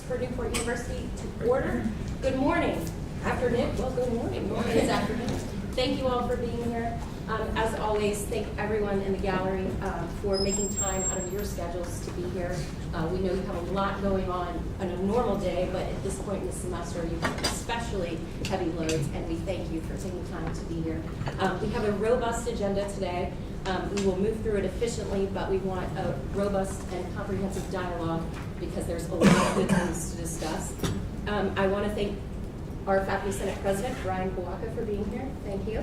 for Newport University to order. Good morning. Afternoon. Well, good morning. Morning is afternoon. Thank you all for being here. As always, thank everyone in the gallery for making time out of your schedules to be here. We know you have a lot going on a normal day, but at this point in the semester, you have especially heavy loads, and we thank you for taking time to be here. We have a robust agenda today. We will move through it efficiently, but we want a robust and comprehensive dialogue because there's a lot of good things to discuss. I want to thank our Faculty Senate President, Brian Kawaka, for being here. Thank you.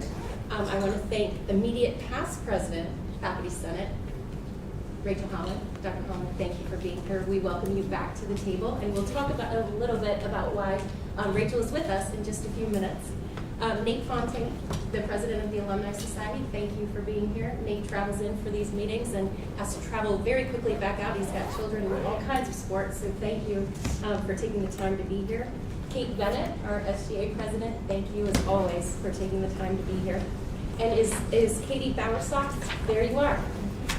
I want to thank immediate past President, Faculty Senate, Rachel Holland. Dr. Holland, thank you for being here. We welcome you back to the table, and we'll talk about a little bit about why Rachel is with us in just a few minutes. Nate Fontaine, the President of the Alumni Society, thank you for being here. Nate travels in for these meetings and has to travel very quickly back out. He's got children in all kinds of sports, so thank you for taking the time to be here. Kate Bennett, our SGA President, thank you as always for taking the time to be here. And is Katie Bowersox? There you are.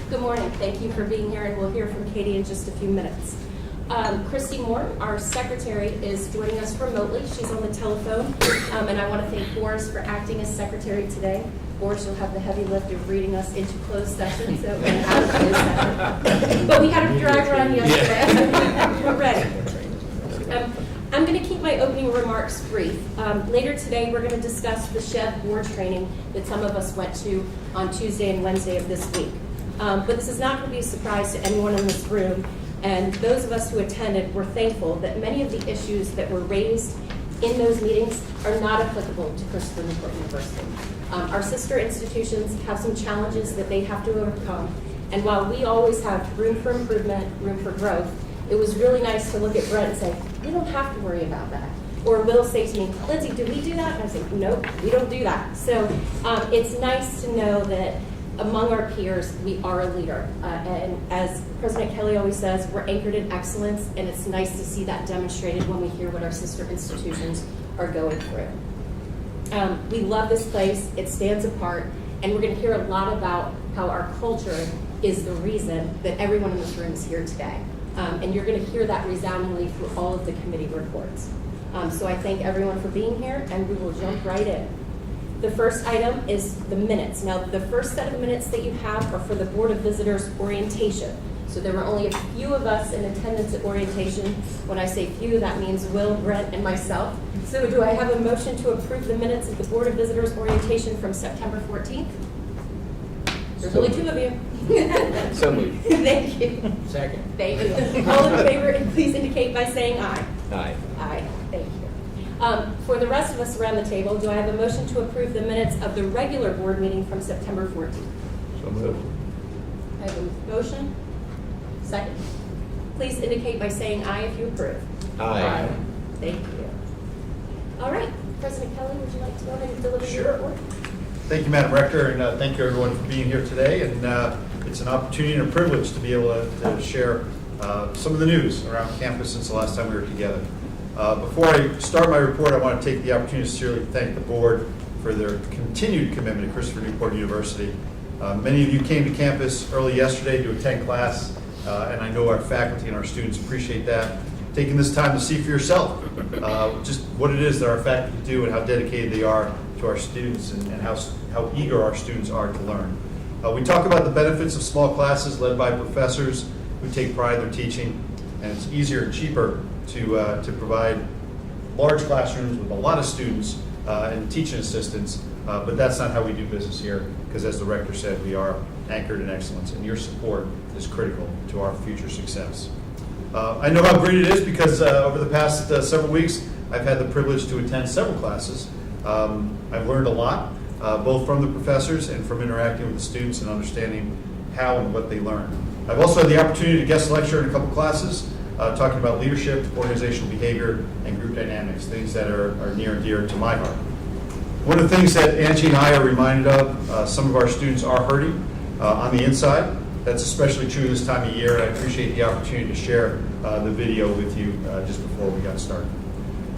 Good morning. Thank you for being here, and we'll hear from Katie in just a few minutes. Christy Moore, our secretary, is joining us remotely. She's on the telephone, and I want to thank Boris for acting as secretary today. Boris, you'll have the heavy lift of reading us into closed session, so and out of closed session. But we had a dry run yesterday. We're ready. I'm going to keep my opening remarks brief. Later today, we're going to discuss the SHEV board training that some of us went to on Tuesday and Wednesday of this week. But this is not going to be a surprise to anyone in this room. And those of us who attended were thankful that many of the issues that were raised in those meetings are not applicable to Christopher Newport University. Our sister institutions have some challenges that they have to overcome. And while we always have room for improvement, room for growth, it was really nice to look at Brent and say, we don't have to worry about that. Or Will say to me, Lindsay, do we do that? And I say, nope, we don't do that. So it's nice to know that among our peers, we are a leader. And as President Kelly always says, we're anchored in excellence, and it's nice to see that demonstrated when we hear what our sister institutions are going through. We love this place, it stands apart, and we're going to hear a lot about how our culture is the reason that everyone in this room is here today. And you're going to hear that resoundingly through all of the committee reports. So I thank everyone for being here, and we will jump right in. The first item is the minutes. Now, the first set of minutes that you have are for the Board of Visitors orientation. So there were only a few of us in attendance at orientation. When I say few, that means Will, Brent, and myself. So do I have a motion to approve the minutes of the Board of Visitors orientation from September 14th? There's only two of you. So moved. Thank you. Second. Thank you. All in favor, please indicate by saying aye. Aye. Aye. Thank you. For the rest of us around the table, do I have a motion to approve the minutes of the regular board meeting from September 14th? So moved. I have a motion. Second. Please indicate by saying aye if you approve. Aye. Thank you. All right. President Kelly, would you like to go ahead and deliver Sure. your report? Thank you, Madam Rector, and thank you everyone for being here today. And it's an opportunity and a privilege to be able to share some of the news around campus since the last time we were together. Before I start my report, I want to take the opportunity to sincerely thank the board for their continued commitment to Christopher Newport University. Many of you came to campus early yesterday to attend class, and I know our faculty and our students appreciate that. Taking this time to see for yourself just what it is that our faculty do and how dedicated they are to our students and how eager our students are to learn. We talk about the benefits of small classes led by professors who take pride in their teaching, and it's easier and cheaper to provide large classrooms with a lot of students and teaching assistants, but that's not how we do business here, because as the rector said, we are anchored in excellence, and your support is critical to our future success. I know how great it is because over the past several weeks, I've had the privilege to attend several classes. I've learned a lot, both from the professors and from interacting with the students and understanding how and what they learn. I've also had the opportunity to guest lecture in a couple classes, talking about leadership, organizational behavior, and group dynamics, things that are near and dear to my heart. One of the things that Angie and I are reminded of, some of our students are hurting on the inside. That's especially true this time of year. I appreciate the opportunity to share the video with you just before we got started.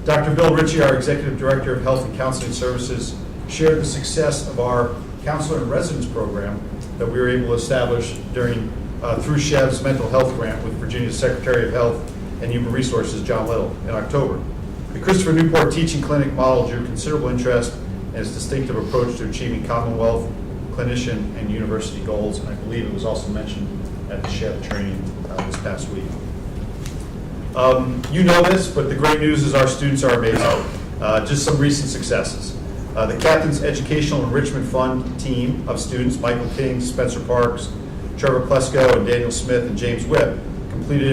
Dr. Bill Ritchie, our Executive Director of Health and Counseling Services, shared the success of our Counselor in Residence program that we were able to establish through SHEV's mental health grant with Virginia's Secretary of Health and Human Resources, John Little, in October. The Christopher Newport Teaching Clinic model drew considerable interest in its distinctive approach to achieving Commonwealth, clinician, and university goals, and I believe it was also mentioned at the CHEV training this past week. You know this, but the great news is our students are amazing. Just some recent successes. The Captain's Educational Enrichment Fund team of students, Michael King, Spencer Parks, Trevor Klesko, and Daniel Smith, and James Whipp, competed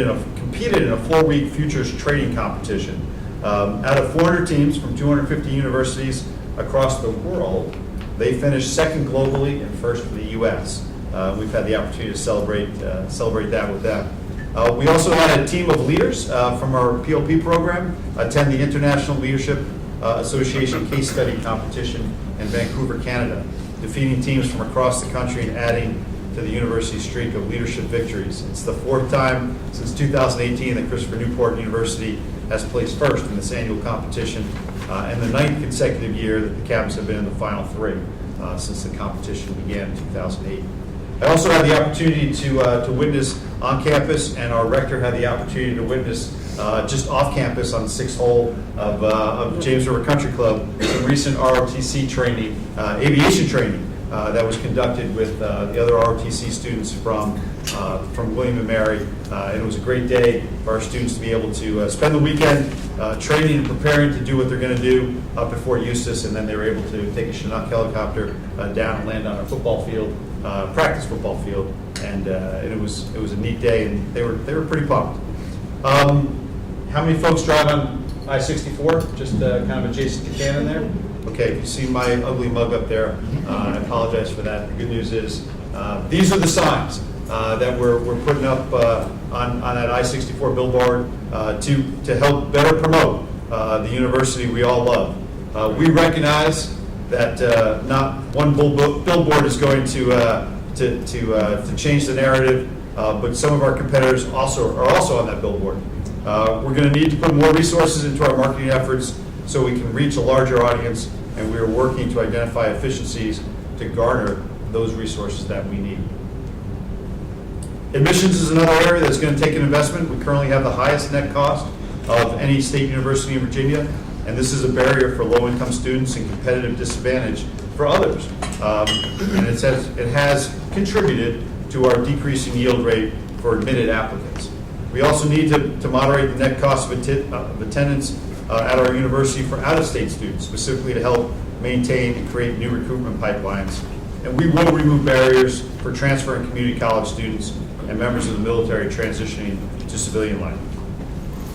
in a 4-week futures trading competition. Out of 400 teams from 250 universities across the world, they finished second globally and first for the U.S. We've had the opportunity to celebrate that with them. We also had a team of leaders from our PLP program attend the International Leadership Association Case Study Competition in Vancouver, Canada, defeating teams from across the country and adding to the university's streak of leadership victories. It's the 4th time since 2018 that Christopher Newport University has placed first in this annual competition, and the 9th consecutive year that the Captains have been in the Final 3 since the competition began in 2008. I also had the opportunity to witness on campus, and our rector had the opportunity to witness just off campus on the 6th hole of James River Country Club, some recent ROTC training, aviation training that was conducted with the other ROTC students from William & Mary. And it was a great day for our students to be able to spend the weekend training and preparing to do what they're going to do up at Fort Eustis, and then they were able to take a Chinook helicopter down and land on our football field, practice football field, and it was a neat day, and they were pretty pumped. How many folks drive on I-64? Just kind of adjacent to Cannon there? Okay, if you see my ugly mug up there, I apologize for that. The good news is these are the signs that we're putting up on that I-64 billboard to help better promote the university we all love. We recognize that not one billboard is going to change the narrative, but some of our competitors are also on that billboard. We're going to need to put more resources into our marketing efforts so we can reach a larger audience, and we are working to identify efficiencies to garner those resources that we need. Admissions is another area that's going to take an investment. We currently have the highest net cost of any state university in Virginia, and this is a barrier for low-income students and competitive disadvantage for others. And it has contributed to our decreasing yield rate for admitted applicants. We also need to moderate the net cost of attendance at our university for out-of-state students, specifically to help maintain and create new recruitment pipelines. And we will remove barriers for transfer and community college students and members of the military transitioning to civilian life.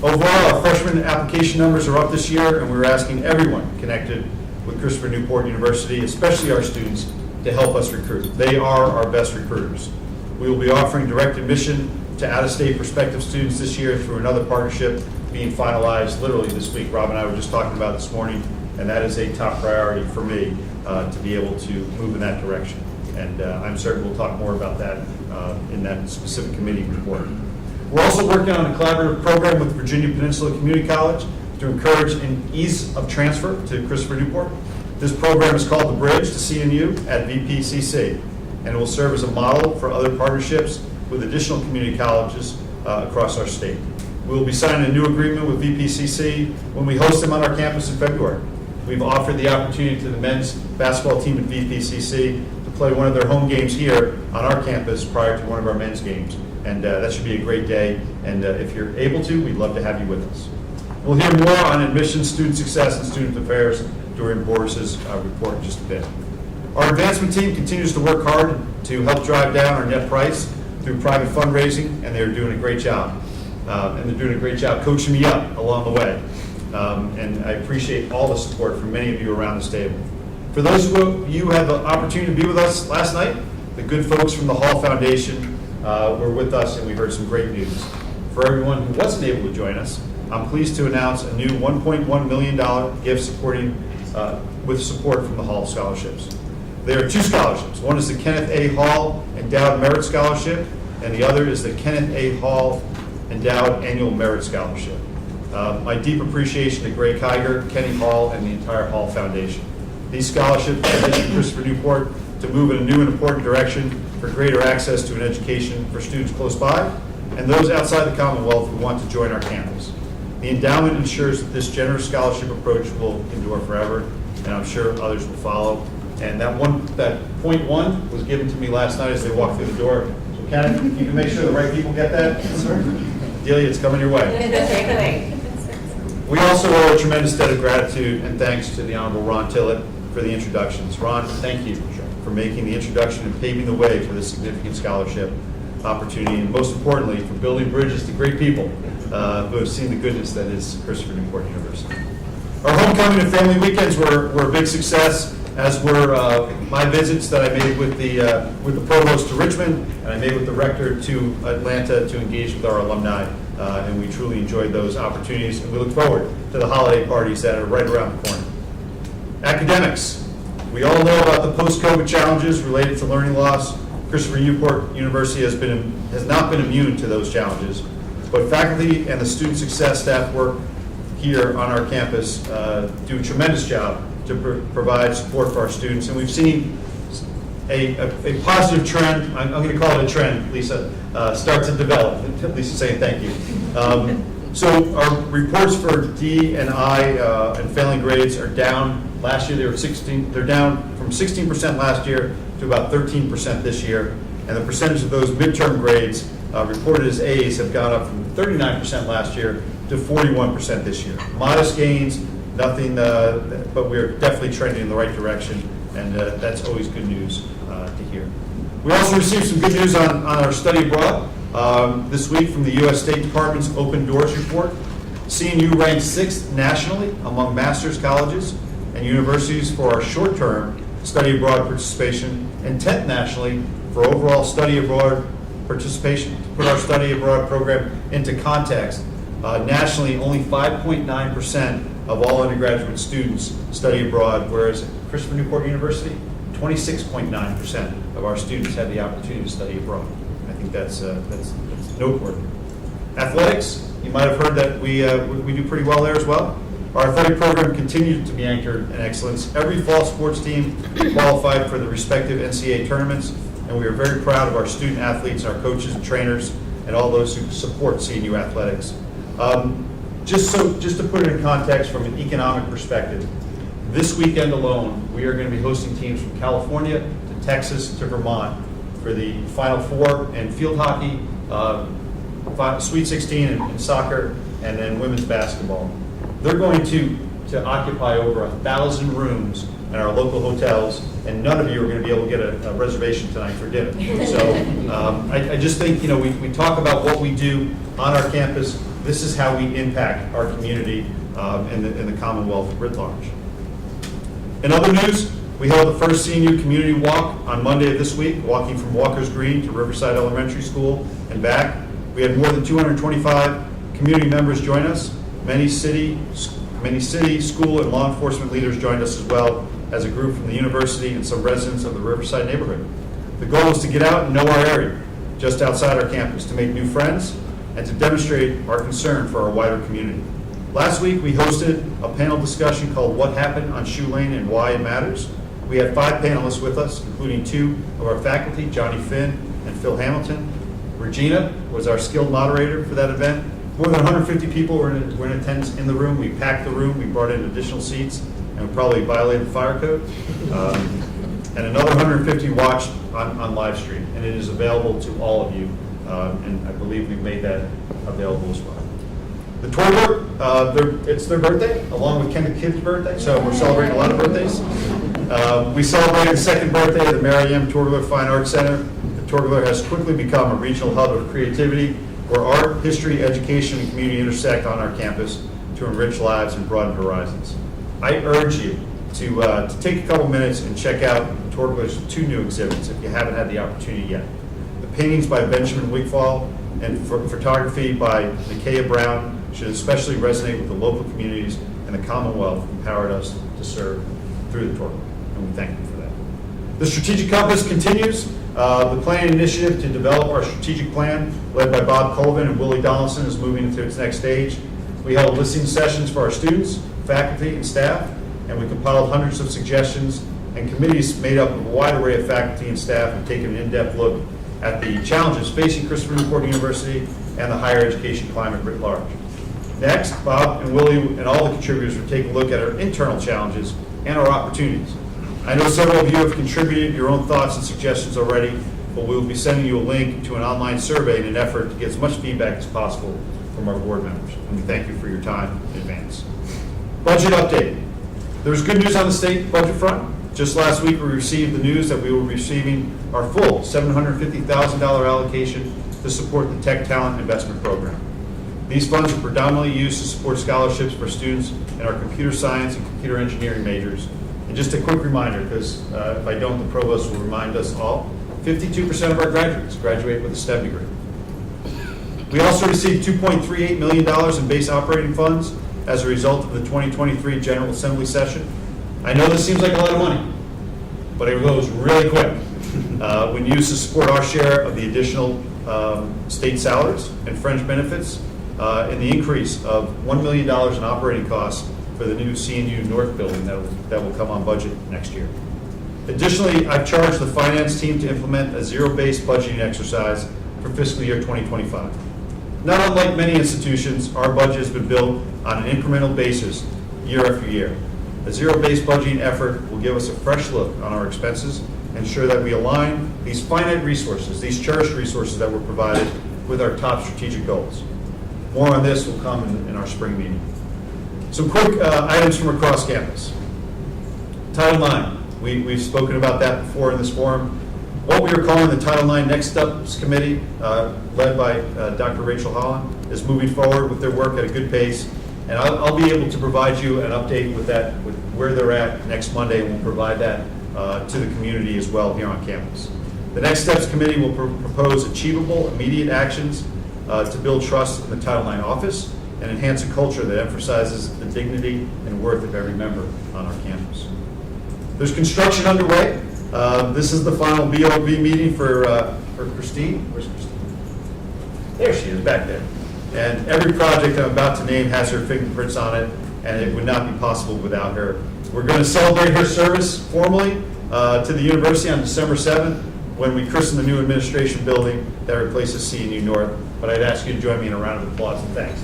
Overall, our freshman application numbers are up this year, and we're asking everyone connected with Christopher Newport University, especially our students, to help us recruit. They are our best recruiters. We will be offering direct admission to out-of-state prospective students this year through another partnership being finalized literally this week. Rob and I were just talking about this morning, and that is a top priority for me to be able to move in that direction. And I'm certain we'll talk more about that in that specific committee report. We're also working on a collaborative program with Virginia Peninsula Community College to encourage an ease of transfer to Christopher Newport. This program is called The Bridge to CNU at VPCC, and it will serve as a model for other partnerships with additional community colleges across our state. We will be signing a new agreement with VPCC when we host them on our campus in February. We've offered the opportunity to the men's basketball team at VPCC to play one of their home games here on our campus prior to one of our men's games. And that should be a great day. And if you're able to, we'd love to have you with us. We'll hear more on admissions, student success, and student affairs during Boris's report in just a bit. Our advancement team continues to work hard to help drive down our net price through private fundraising, and they're doing a great job. And they're doing a great job coaching me up along the way. And I appreciate all the support from many of you around this table. For those of you who had the opportunity to be with us last night, the good folks from the Hall Foundation were with us, and we heard some great news. For everyone who wasn't able to join us, I'm pleased to announce a new $1.1 million gift with support from the Hall Scholarships. There are two scholarships. One is the Kenneth A. Hall Endowed Merit Scholarship, and the other is the Kenneth A. Hall Endowed Annual Merit Scholarship. My deep appreciation to Gray Kiger, Kenny Hall, and the entire Hall Foundation. These scholarships position Christopher Newport to move in a new and important direction for greater access to an education for students close by, and those outside the Commonwealth who want to join our campus. The endowment ensures that this generous scholarship approach will endure forever, and I'm sure others will follow. And that point one was given to me last night as they walked through the door. So Kenneth, you can make sure the right people get that? Yes, sir. Delia, it's coming your way. We also owe a tremendous debt of gratitude and thanks to the Honorable Ron Tillett for the introductions. Ron, thank you for making the introduction and paving the way for this significant scholarship opportunity, and most importantly, for building bridges to great people who have seen the goodness that is Christopher Newport University. Our homecoming and family weekends were a big success, as were my visits that I made with the provost to Richmond, and I made with the rector to Atlanta to engage with our alumni, and we truly enjoyed those opportunities, and we look forward to the holiday parties that are right around the corner. Academics. We all know about the post-COVID challenges related to learning loss. Christopher Newport University has not been immune to those challenges, but faculty and the student success staff work here on our campus do a tremendous job to provide support for our students, and we've seen a positive trend. I'm going to call it a trend, Lisa, start to develop. Lisa saying thank you. So our reports for D and I and failing grades are down. Last year they were 16. They're down from 16% last year to about 13% this year, and the percentage of those midterm grades reported as A's have gone up from 39% last year to 41% this year. Modest gains, nothing, but we're definitely trending in the right direction, and that's always good news to hear. We also received some good news on our study abroad this week from the U.S. State Department's Open Doors report. CNU ranked 6th nationally among master's colleges and universities for our short-term study abroad participation, and 10th nationally for overall study abroad participation. To put our study abroad program into context, nationally only 5.9% of all undergraduate students study abroad, whereas at Christopher Newport University, 26.9% of our students have the opportunity to study abroad. I think that's noteworthy. Athletics, you might have heard that we do pretty well there as well. Our athletic program continues to be anchored in excellence. Every fall sports team qualified for the respective NCAA tournaments, and we are very proud of our student athletes, our coaches and trainers, and all those who support CNU athletics. Just to put it in context from an economic perspective, this weekend alone, we are going to be hosting teams from California to Texas to Vermont for the Final Four in field hockey, Sweet 16 in soccer, and then women's basketball. They're going to occupy over 1,000 rooms in our local hotels, and none of you are going to be able to get a reservation tonight for dinner. So I just think, we talk about what we do on our campus. This is how we impact our community and the Commonwealth writ large. In other news, we held the first CNU Community Walk on Monday of this week, walking from Walker's Green to Riverside Elementary School and back. We had more than 225 community members join us. Many city, school, and law enforcement leaders joined us as well as a group from the university and some residents of the Riverside neighborhood. The goal is to get out and know our area, just outside our campus, to make new friends and to demonstrate our concern for our wider community. Last week, we hosted a panel discussion called What Happened on Shoe Lane and Why It Matters. We had 5 panelists with us, including 2 of our faculty, Johnny Finn and Phil Hamilton. Regina was our skilled moderator for that event. More than 150 people were in attendance in the room. We packed the room, we brought in additional seats, and we probably violated the fire code. And another 150 watched on live stream, and it is available to all of you, and I believe we've made that available as well. The Tour it's their birthday, along with Kenneth Kidd's birthday, so we're celebrating a lot of birthdays. We celebrated the 2nd birthday of the Mary M. Torgler Fine Arts Center. The Torgler has quickly become a regional hub of creativity, where art, history, education, and community intersect on our campus to enrich lives and broaden horizons. I urge you to take a couple minutes and check out Torgler's 2 new exhibits if you haven't had the opportunity yet. The paintings by Benjamin Wigfall and photography by Nakia Brown should especially resonate with the local communities and the Commonwealth empowered us to serve through the Torgler, and we thank you for that. The Strategic Compass continues. The planning initiative to develop our strategic plan, led by Bob Colvin and Willie Donaldson, is moving into its next stage. We held listening sessions for our students, faculty, and staff, and we compiled hundreds of suggestions, and committees made up of a wide array of faculty and staff have taken an in-depth look at the challenges facing Christopher Newport University and the higher education climate writ large. Next, Bob and Willie and all the contributors will take a look at our internal challenges and our opportunities. I know several of you have contributed your own thoughts and suggestions already, but we will be sending you a link to an online survey in an effort to get as much feedback as possible from our board members. And we thank you for your time in advance. Budget update. There's good news on the state budget front. Just last week, we received the news that we will be receiving our full $750,000 allocation to support the Tech Talent Investment Program. These funds are predominantly used to support scholarships for students in our computer science and computer engineering majors. And just a quick reminder, because if I don't, the provost will remind us all, 52% of our graduates graduate with a STEM degree. We also received $2.38 million in base operating funds as a result of the 2023 General Assembly session. I know this seems like a lot of money, but it goes really quick when used to support our share of the additional state salaries and fringe benefits and the increase of $1 million in operating costs for the new CNU North building that will come on budget next year. Additionally, I've charged the finance team to implement a zero-based budgeting exercise for fiscal year 2025. Not unlike many institutions, our budget has been built on an incremental basis year after year. A zero-based budgeting effort will give us a fresh look on our expenses and ensure that we align these finite resources, these cherished resources that were provided, with our top strategic goals. More on this will come in our spring meeting. Some quick items from across campus. Title IX, we've spoken about that before in this forum. What we are calling the Title IX Next Steps Committee, led by Dr. Rachel Holland, is moving forward with their work at a good pace. And I'll be able to provide you an update with where they're at next Monday, and we'll provide that to the community as well here on campus. The Next Steps Committee will propose achievable, immediate actions to build trust in the Title IX office and enhance a culture that emphasizes the dignity and worth of every member on our campus. There's construction underway. This is the final BOB meeting for Christine. Where's Christine? There she is, back there. And every project I'm about to name has her fingerprints on it, and it would not be possible without her. We're going to celebrate her service formally to the university on December 7th when we christen the new administration building that replaces CNU North. But I'd ask you to join me in a round of applause and thanks.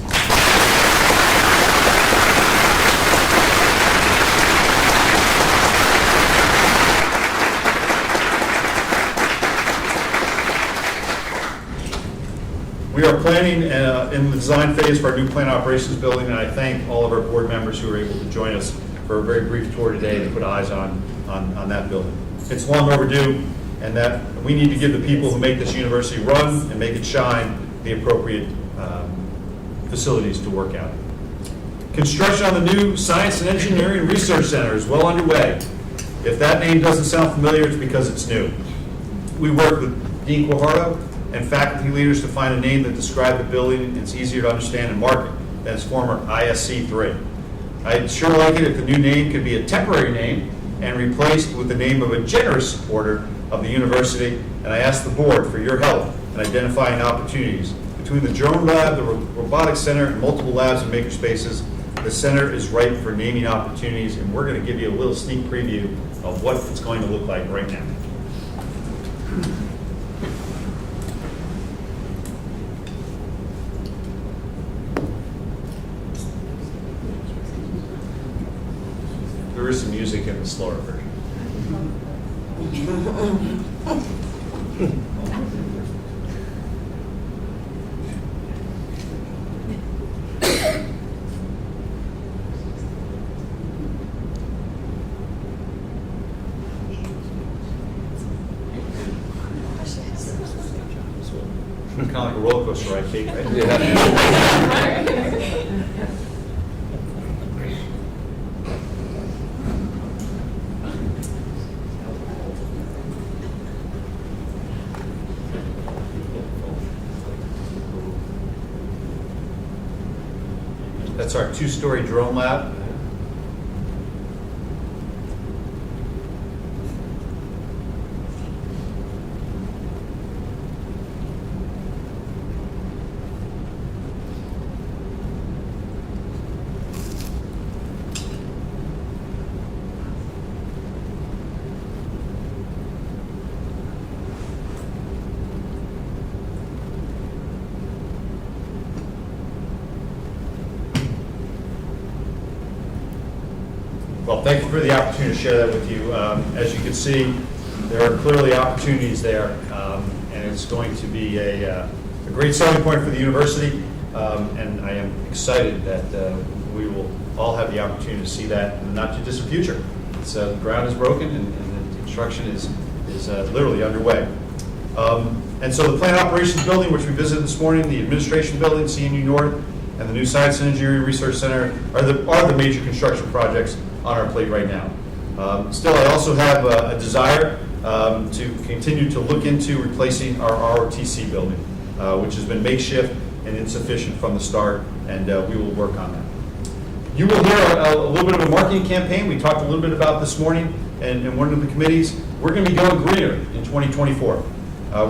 We are planning in the design phase for our new plant operations building, and I thank all of our board members who were able to join us for a very brief tour today to put eyes on that building. It's long overdue, and that we need to give the people who make this university run and make it shine the appropriate facilities to work out. Construction on the new Science and Engineering Research Center is well underway. If that name doesn't sound familiar, it's because it's new. We worked with Dean Guajardo and faculty leaders to find a name that described the building and it's easier to understand and market than its former ISC3. I'd sure like it if the new name could be a temporary name and replaced with the name of a generous supporter of the university, and I ask the board for your help in identifying opportunities. Between the drone lab, the robotics center, and multiple labs and makerspaces, the center is ripe for naming opportunities, and we're going to give you a little sneak preview of what it's going to look like right now. There is some music in the slower version. Kind of like a roller coaster ride, Kate, right? Yeah. That's our 2-story drone lab. Well, thank you for the opportunity to share that with you. As you can see, there are clearly opportunities there, and it's going to be a great selling point for the university, and I am excited that we will all have the opportunity to see that in the not-too-distant future. The ground is broken, and the construction is literally underway. And so the plant operations building, which we visited this morning, the administration building, CNU North, and the new Science and Engineering Research Center are the major construction projects on our plate right now. Still, I also have a desire to continue to look into replacing our ROTC building, which has been makeshift and insufficient from the start, and we will work on that. You will hear a little bit of a marketing campaign we talked a little bit about this morning in one of the committees. We're going to be going greener in 2024.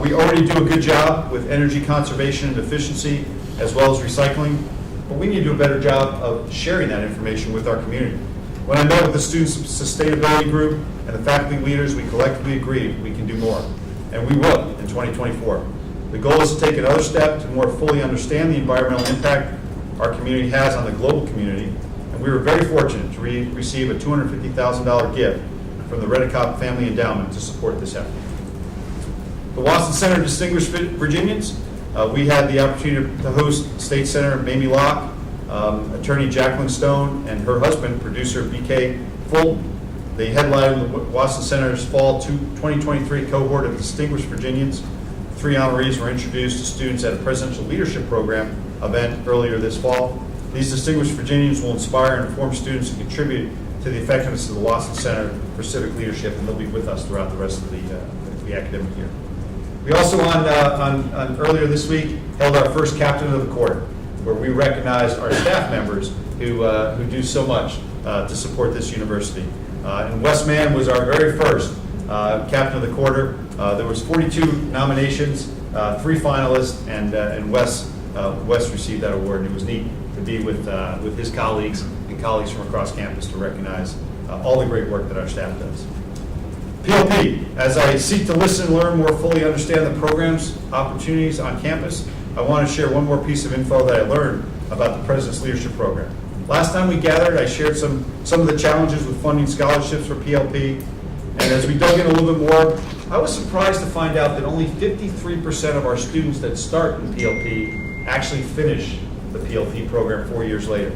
We already do a good job with energy conservation and efficiency, as well as recycling, but we need to do a better job of sharing that information with our community. When I met with the Student Sustainability Group and the faculty leaders, we collectively agreed we can do more, and we will in 2024. The goal is to take another step to more fully understand the environmental impact our community has on the global community, and we were very fortunate to receive a $250,000 gift from the Redicott Family Endowment to support this effort. The Watson Center Distinguished Virginians, we had the opportunity to host State Senator Mamie Locke, Attorney Jacqueline Stone, and her husband, producer BK Fulton. They headlined the Watson Center's Fall 2023 cohort of Distinguished Virginians. 3 honorees were introduced to students at a Presidential Leadership Program event earlier this fall. These Distinguished Virginians will inspire and inform students and contribute to the effectiveness of the Watson Center for Civic Leadership, and they'll be with us throughout the rest of the academic year. We also, on earlier this week, held our first Captain of the Quarter, where we recognized our staff members who do so much to support this university. And Wes Mann was our very first Captain of the Quarter. There was 42 nominations, 3 finalists, and Wes received that award. And it was neat to be with his colleagues and colleagues from across campus to recognize all the great work that our staff does. PLP, as I seek to listen, learn, more fully understand the programs, opportunities on campus, I want to share one more piece of info that I learned about the President's Leadership Program. Last time we gathered, I shared some of the challenges with funding scholarships for PLP, and as we dug in a little bit more, I was surprised to find out that only 53% of our students that start in PLP actually finish the PLP program 4 years later.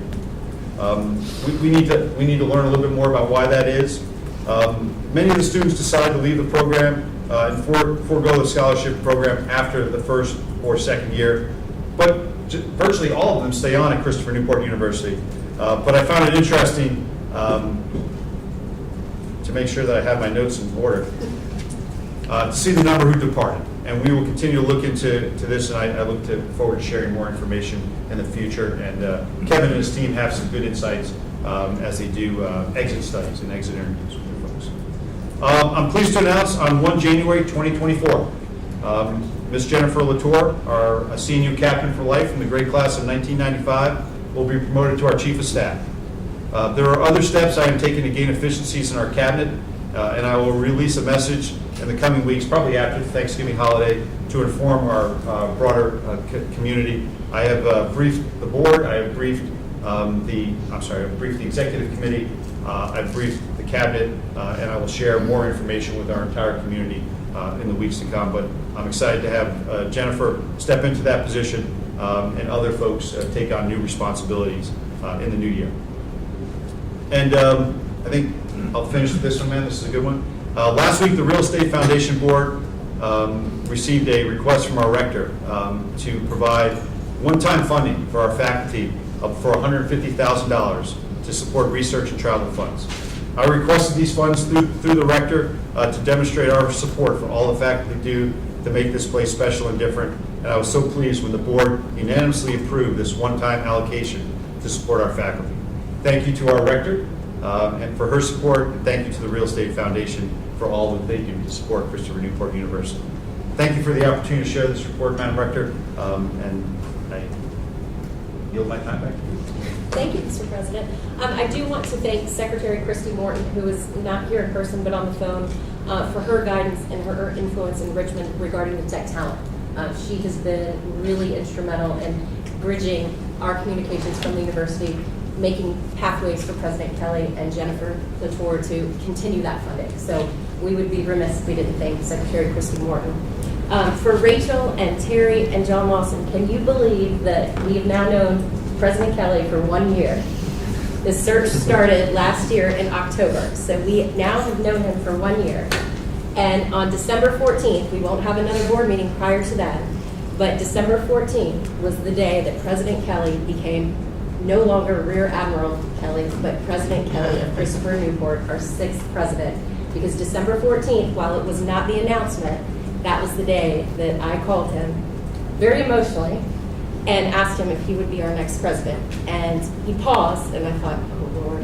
We need to learn a little bit more about why that is. Many of the students decide to leave the program and forego the scholarship program after the first or second year, but virtually all of them stay on at Christopher Newport University. But I found it interesting to make sure that I have my notes in order to see the number who departed. And we will continue to look into this, and I look forward to sharing more information in the future. And Kevin and his team have some good insights as they do exit studies and exit interviews with their folks. I'm pleased to announce on 1 January 2024, Ms. Jennifer Latour, our CNU captain for life from the grade class of 1995, will be promoted to our chief of staff. There are other steps I am taking to gain efficiencies in our cabinet, and I will release a message in the coming weeks, probably after the Thanksgiving holiday, to inform our broader community. I have briefed the board. I have briefed the executive committee. I've briefed the cabinet, and I will share more information with our entire community in the weeks to come. But I'm excited to have Jennifer step into that position and other folks take on new responsibilities in the new year. And I think I'll finish with this one, man. This is a good one. Last week, the Real Estate Foundation Board received a request from our rector to provide one-time funding for our faculty for $150,000 to support research and travel funds. I requested these funds through the rector to demonstrate our support for all the faculty do to make this place special and different. And I was so pleased when the board unanimously approved this one-time allocation to support our faculty. Thank you to our rector and for her support, and thank you to the Real Estate Foundation for all that they do to support Christopher Newport University. Thank you for the opportunity to share this report, Madam Rector, and I yield my time back to you. Thank you, Mr. President. I do want to thank Secretary Christy Morton, who is not here in person but on the phone, for her guidance and her influence in Richmond regarding the tech talent. She has been really instrumental in bridging our communications from the university making pathways for President Kelly and Jennifer Latour to continue that funding. So we would be remiss if we didn't thank Secretary Christy Morton. For Rachel and Terry and John Lawson, can you believe that we have now known President Kelly for 1 year? The search started last year in October, so we now have known him for 1 year. And on December 14th, we won't have another board meeting prior to that, but December 14th was the day that President Kelly became no longer Rear Admiral Kelly, but President Kelly of Christopher Newport, our 6th president. Because December 14th, while it was not the announcement, that was the day that I called him very emotionally and asked him if he would be our next president. And he paused, and I thought, oh, Lord.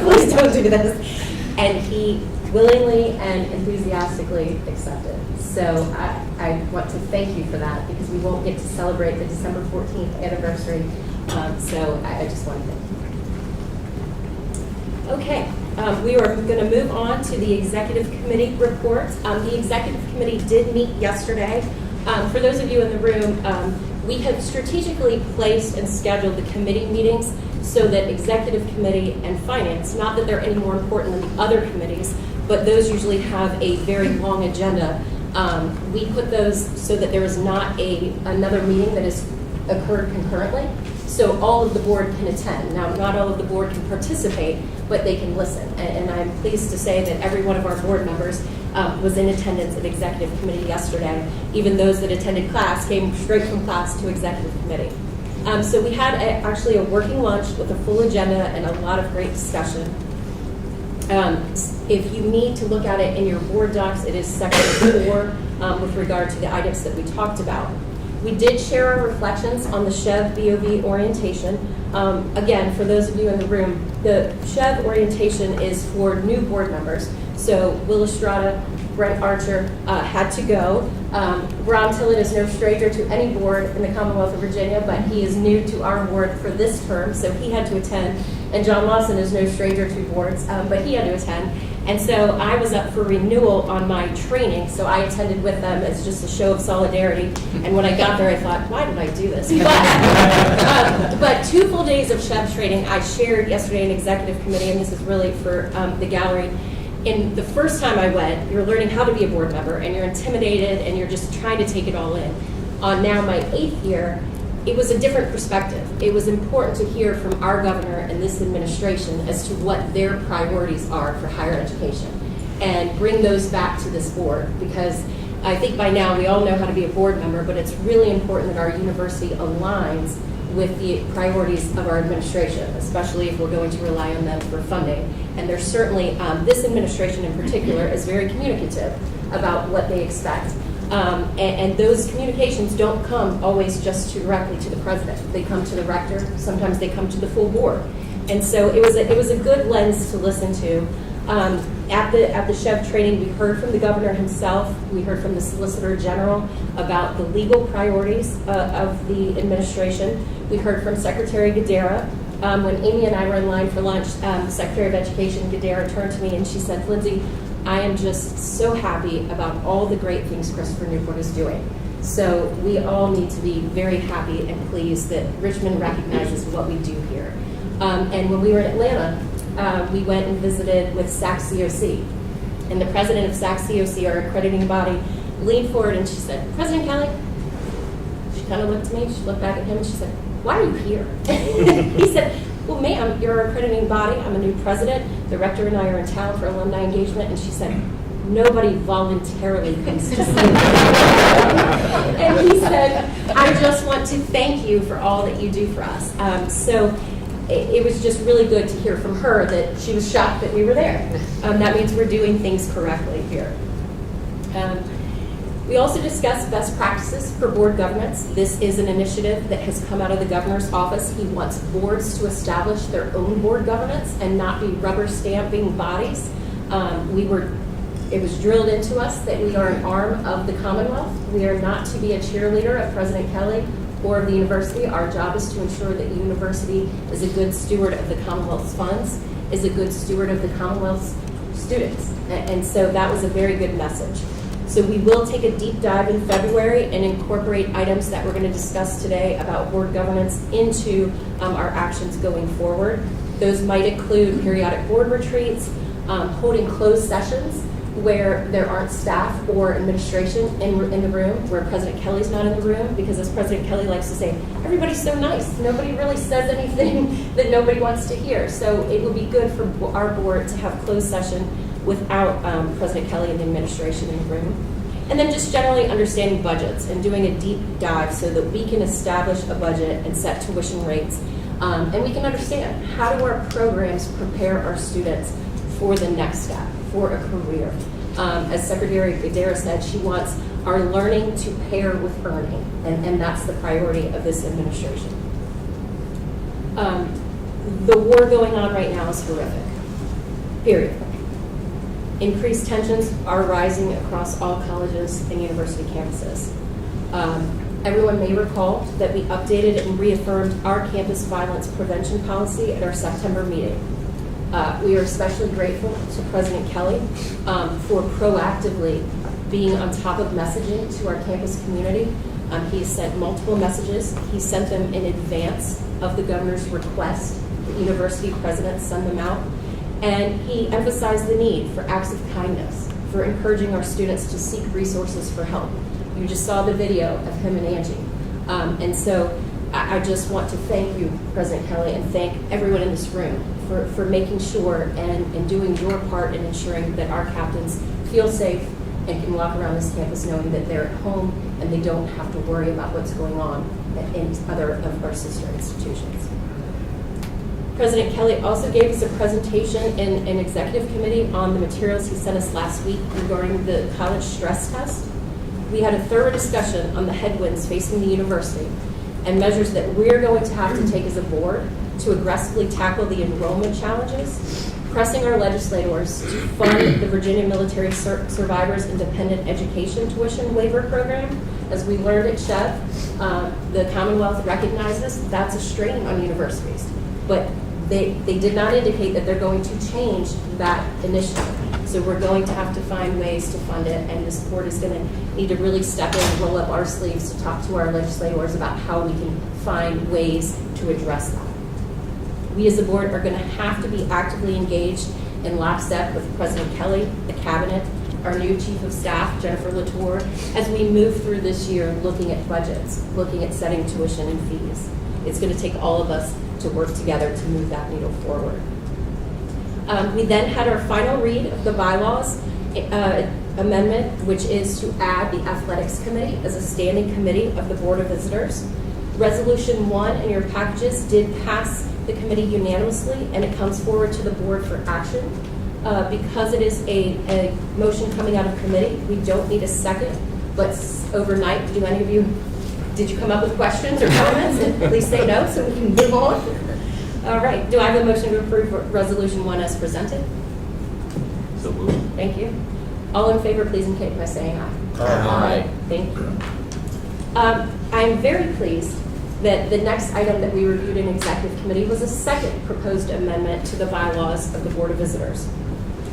Please don't do this. And he willingly and enthusiastically accepted. So I want to thank you for that, because we won't get to celebrate the December 14th anniversary. So I just want to thank you. Okay, we are going to move on to the Executive Committee report. The Executive Committee did meet yesterday. For those of you in the room, we have strategically placed and scheduled the committee meetings so that Executive Committee and Finance, not that they're any more important than the other committees, but those usually have a very long agenda. We put those so that there is not another meeting that has occurred concurrently, so all of the board can attend. Now, not all of the board can participate, but they can listen. And I'm pleased to say that every one of our board members was in attendance at Executive Committee yesterday. Even those that attended class came straight from class to Executive Committee. So we had actually a working lunch with a full agenda and a lot of great discussion. If you need to look at it in your board docs, it is section 4 with regard to the items that we talked about. We did share our reflections on the SHEV BOV orientation. Again, for those of you in the room, the SHEV orientation is for new board members. So Will Estrada, Brent Archer had to go. Ron Tillett is no stranger to any board in the Commonwealth of Virginia, but he is new to our board for this term, so he had to attend. And John Lawson is no stranger to boards, but he had to attend. And so I was up for renewal on my training, so I attended with them as just a show of solidarity. And when I got there, I thought, why did I do this? But 2 full days of SHEV training I shared yesterday in Executive Committee, and this is really for the gallery. In the first time I went, you're learning how to be a board member, and you're intimidated, and you're just trying to take it all in. On now my 8th year, it was a different perspective. It was important to hear from our governor and this administration as to what their priorities are for higher education, and bring those back to this board, because I think by now we all know how to be a board member, but it's really important that our university aligns with the priorities of our administration, especially if we're going to rely on them for funding. And there's certainly, this administration in particular is very communicative about what they expect. And those communications don't come always just directly to the president. They come to the rector, sometimes they come to the full board. And so it was a good lens to listen to. At the SHEV training, we heard from the governor himself, we heard from the Solicitor General about the legal priorities of the administration. We heard from Secretary Gadara. When Amy and I were in line for lunch, Secretary of Education Gadara turned to me and she said, Lindsay, I am just so happy about all the great things Christopher Newport is doing. So we all need to be very happy and pleased that Richmond recognizes what we do here. And when we were in Atlanta, we went and visited with SAC-COC. And the president of SAC-COC, our accrediting body, leaned forward and she said, President Kelly, she kind of looked at me, she looked back at him and she said, why are you here? He said, well, ma'am, you're our accrediting body. I'm a new president. The rector and I are in town for alumni engagement. And she said, nobody voluntarily comes to see me. And he said, I just want to thank you for all that you do for us. So it was just really good to hear from her that she was shocked that we were there. That means we're doing things correctly here. We also discussed best practices for board governance. This is an initiative that has come out of the governor's office. He wants boards to establish their own board governance and not be rubber stamping bodies. It was drilled into us that we are an arm of the Commonwealth. We are not to be a cheerleader of President Kelly or of the university. Our job is to ensure that the university is a good steward of the Commonwealth's funds, is a good steward of the Commonwealth's students. And so that was a very good message. So we will take a deep dive in February and incorporate items that we're going to discuss today about board governance into our actions going forward. Those might include periodic board retreats, holding closed sessions where there aren't staff or administration in the room, where President Kelly's not in the room, because as President Kelly likes to say, everybody's so nice. Nobody really says anything that nobody wants to hear. So it would be good for our board to have closed session without President Kelly and the administration in the room. And then just generally understanding budgets and doing a deep dive so that we can establish a budget and set tuition rates. And we can understand, how do our programs prepare our students for the next step, for a career? As Secretary Gadara said, she wants our learning to pair with earning, and that's the priority of this administration. The war going on right now is horrific, period. Increased tensions are rising across all colleges and university campuses. Everyone may recall that we updated and reaffirmed our campus violence prevention policy at our September meeting. We are especially grateful to President Kelly for proactively being on top of messaging to our campus community. He has sent multiple messages. He sent them in advance of the governor's request. The university presidents send them out. And he emphasized the need for acts of kindness, for encouraging our students to seek resources for help. You just saw the video of him and Angie. And so I just want to thank you, President Kelly, and thank everyone in this room for making sure and doing your part in ensuring that our captains feel safe and can walk around this campus knowing that they're at home and they don't have to worry about what's going on in other of our sister institutions. President Kelly also gave us a presentation in an executive committee on the materials he sent us last week regarding the college stress test. We had a thorough discussion on the headwinds facing the university and measures that we're going to have to take as a board to aggressively tackle the enrollment challenges, pressing our legislators to fund the Virginia Military Survivors Independent Education Tuition Waiver Program. As we learned at Chev, the Commonwealth recognizes that's a strain on universities, but they did not indicate that they're going to change that initiative. So we're going to have to find ways to fund it, and this board is going to need to really step in and roll up our sleeves to talk to our legislators about how we can find ways to address that. We as a board are going to have to be actively engaged in lockstep with President Kelly, the cabinet, our new chief of staff, Jennifer Latour, as we move through this year looking at budgets, looking at setting tuition and fees. It's going to take all of us to work together to move that needle forward. We then had our final read of the bylaws amendment, which is to add the athletics committee as a standing committee of the Board of Visitors. Resolution 1 in your packages did pass the committee unanimously, and it comes forward to the board for action. Because it is a motion coming out of committee, we don't need a second, but overnight, did you come up with questions or comments? And please say no so we can move on. All right, do I have a motion to approve Resolution 1 as presented? So moved. Thank you. All in favor, please indicate by saying aye. Aye. Thank you. I'm very pleased that the next item that we reviewed in executive committee was a second proposed amendment to the bylaws of the Board of Visitors.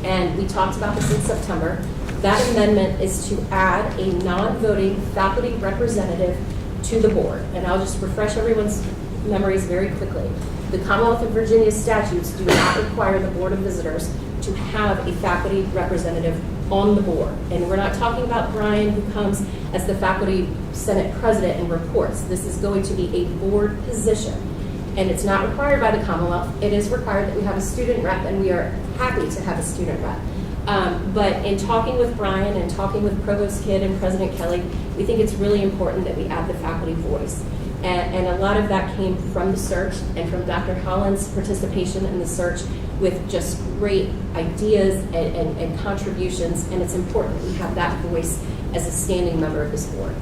And we talked about this in September. That amendment is to add a non-voting faculty representative to the board. And I'll just refresh everyone's memories very quickly. The Commonwealth of Virginia statutes do not require the Board of Visitors to have a faculty representative on the board. And we're not talking about Brian, who comes as the faculty senate president and reports. This is going to be a board position. And it's not required by the Commonwealth. It is required that we have a student rep, and we are happy to have a student rep. But in talking with Brian and talking with Provost Kidd and President Kelly, we think it's really important that we add the faculty voice. And a lot of that came from the search and from Dr. Holland's participation in the search with just great ideas and contributions, and it's important that we have that voice as a standing member of this board.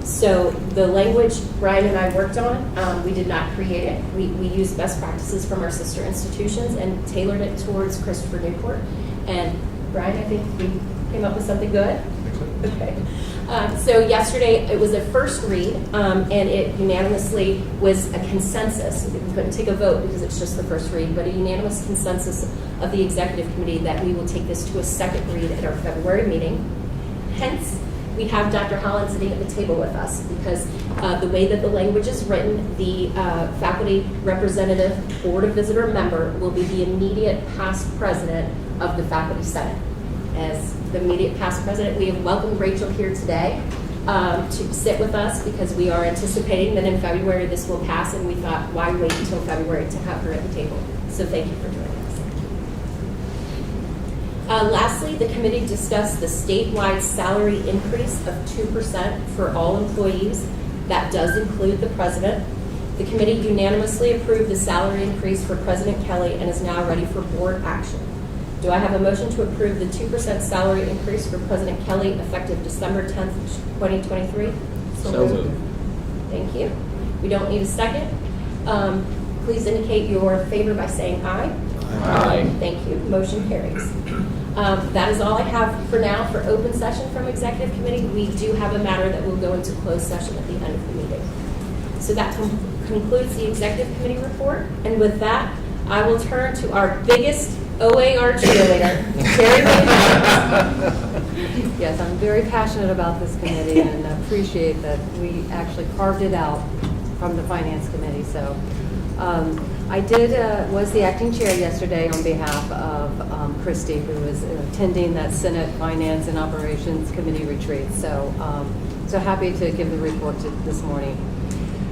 So the language Brian and I worked on, we did not create it. We used best practices from our sister institutions and tailored it towards Christopher Newport. And Brian, I think we came up with something good? Okay. So yesterday it was a first read, and it unanimously was a consensus. We couldn't take a vote because it's just the first read, but a unanimous consensus of the executive committee that we will take this to a second read at our February meeting, Hence, we have Dr. Holland sitting at the table with us because the way that the language is written, the faculty representative board of visitor member will be the immediate past president of the faculty senate. As the immediate past president, we have welcomed Rachel here today to sit with us because we are anticipating that in February this will pass, and we thought, why wait until February to have her at the table? So thank you for joining us. Lastly, the committee discussed the statewide salary increase of 2% for all employees. That does include the president. The committee unanimously approved the salary increase for President Kelly and is now ready for board action. Do I have a motion to approve the 2% salary increase for President Kelly effective December 10th, 2023? So moved. Thank you. We don't need a second. Please indicate your favor by saying aye. Aye. Thank you. Motion carries. That is all I have for now for open session from Executive Committee. We do have a matter that will go into closed session at the end of the meeting. So that concludes the Executive Committee report. And with that, I will turn to our biggest OAR cheerleader, Terry Williams. Yes, I'm very passionate about this committee and appreciate that we actually carved it out from the Finance Committee. So I was the acting chair yesterday on behalf of Christy, who was attending that Senate Finance and Operations Committee retreat. So, so happy to give the report this morning.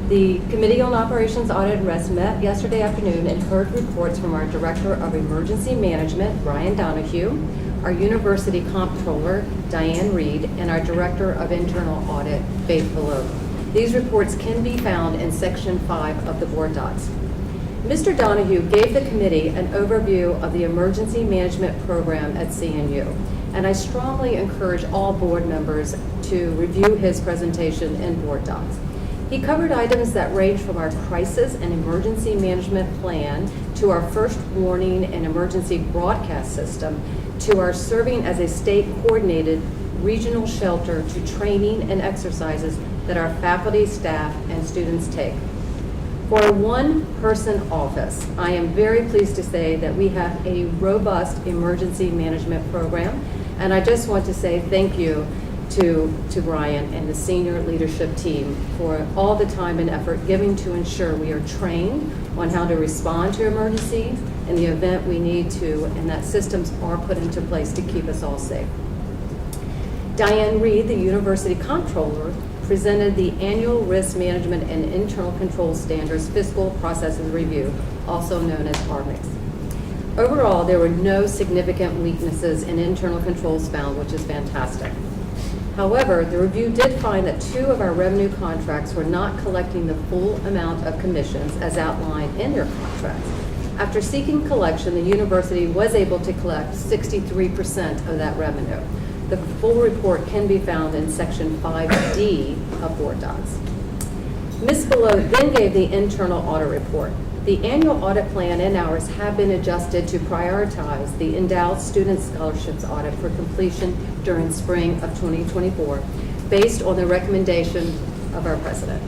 The Committee on Operations Audit and Risk met yesterday afternoon and heard reports from our Director of Emergency Management, Brian Donahue, our University Comptroller, Diane Reed, and our Director of Internal Audit, Faith Below. These reports can be found in Section 5 of the board docs. Mr. Donahue gave the committee an overview of the emergency management program at CNU, and I strongly encourage all board members to review his presentation in board docs. He covered items that range from our crisis and emergency management plan to our first warning and emergency broadcast system to our serving as a state-coordinated regional shelter to training and exercises that our faculty, staff, and students take. For a one-person office, I am very pleased to say that we have a robust emergency management program, and I just want to say thank you to Brian and the senior leadership team for all the time and effort given to ensure we are trained on how to respond to emergencies in the event we need to, and that systems are put into place to keep us all safe. Diane Reed, the University Comptroller, presented the Annual Risk Management and Internal Control Standards Fiscal Processes Review, also known as ARMICS. Overall, there were no significant weaknesses in internal controls found, which is fantastic. However, the review did find that 2 of our revenue contracts were not collecting the full amount of commissions as outlined in their contracts. After seeking collection, the university was able to collect 63% of that revenue. The full report can be found in Section 5D of board docs. Ms. Below then gave the internal audit report. The annual audit plan and hours have been adjusted to prioritize the endowed student scholarships audit for completion during spring of 2024, based on the recommendation of our president.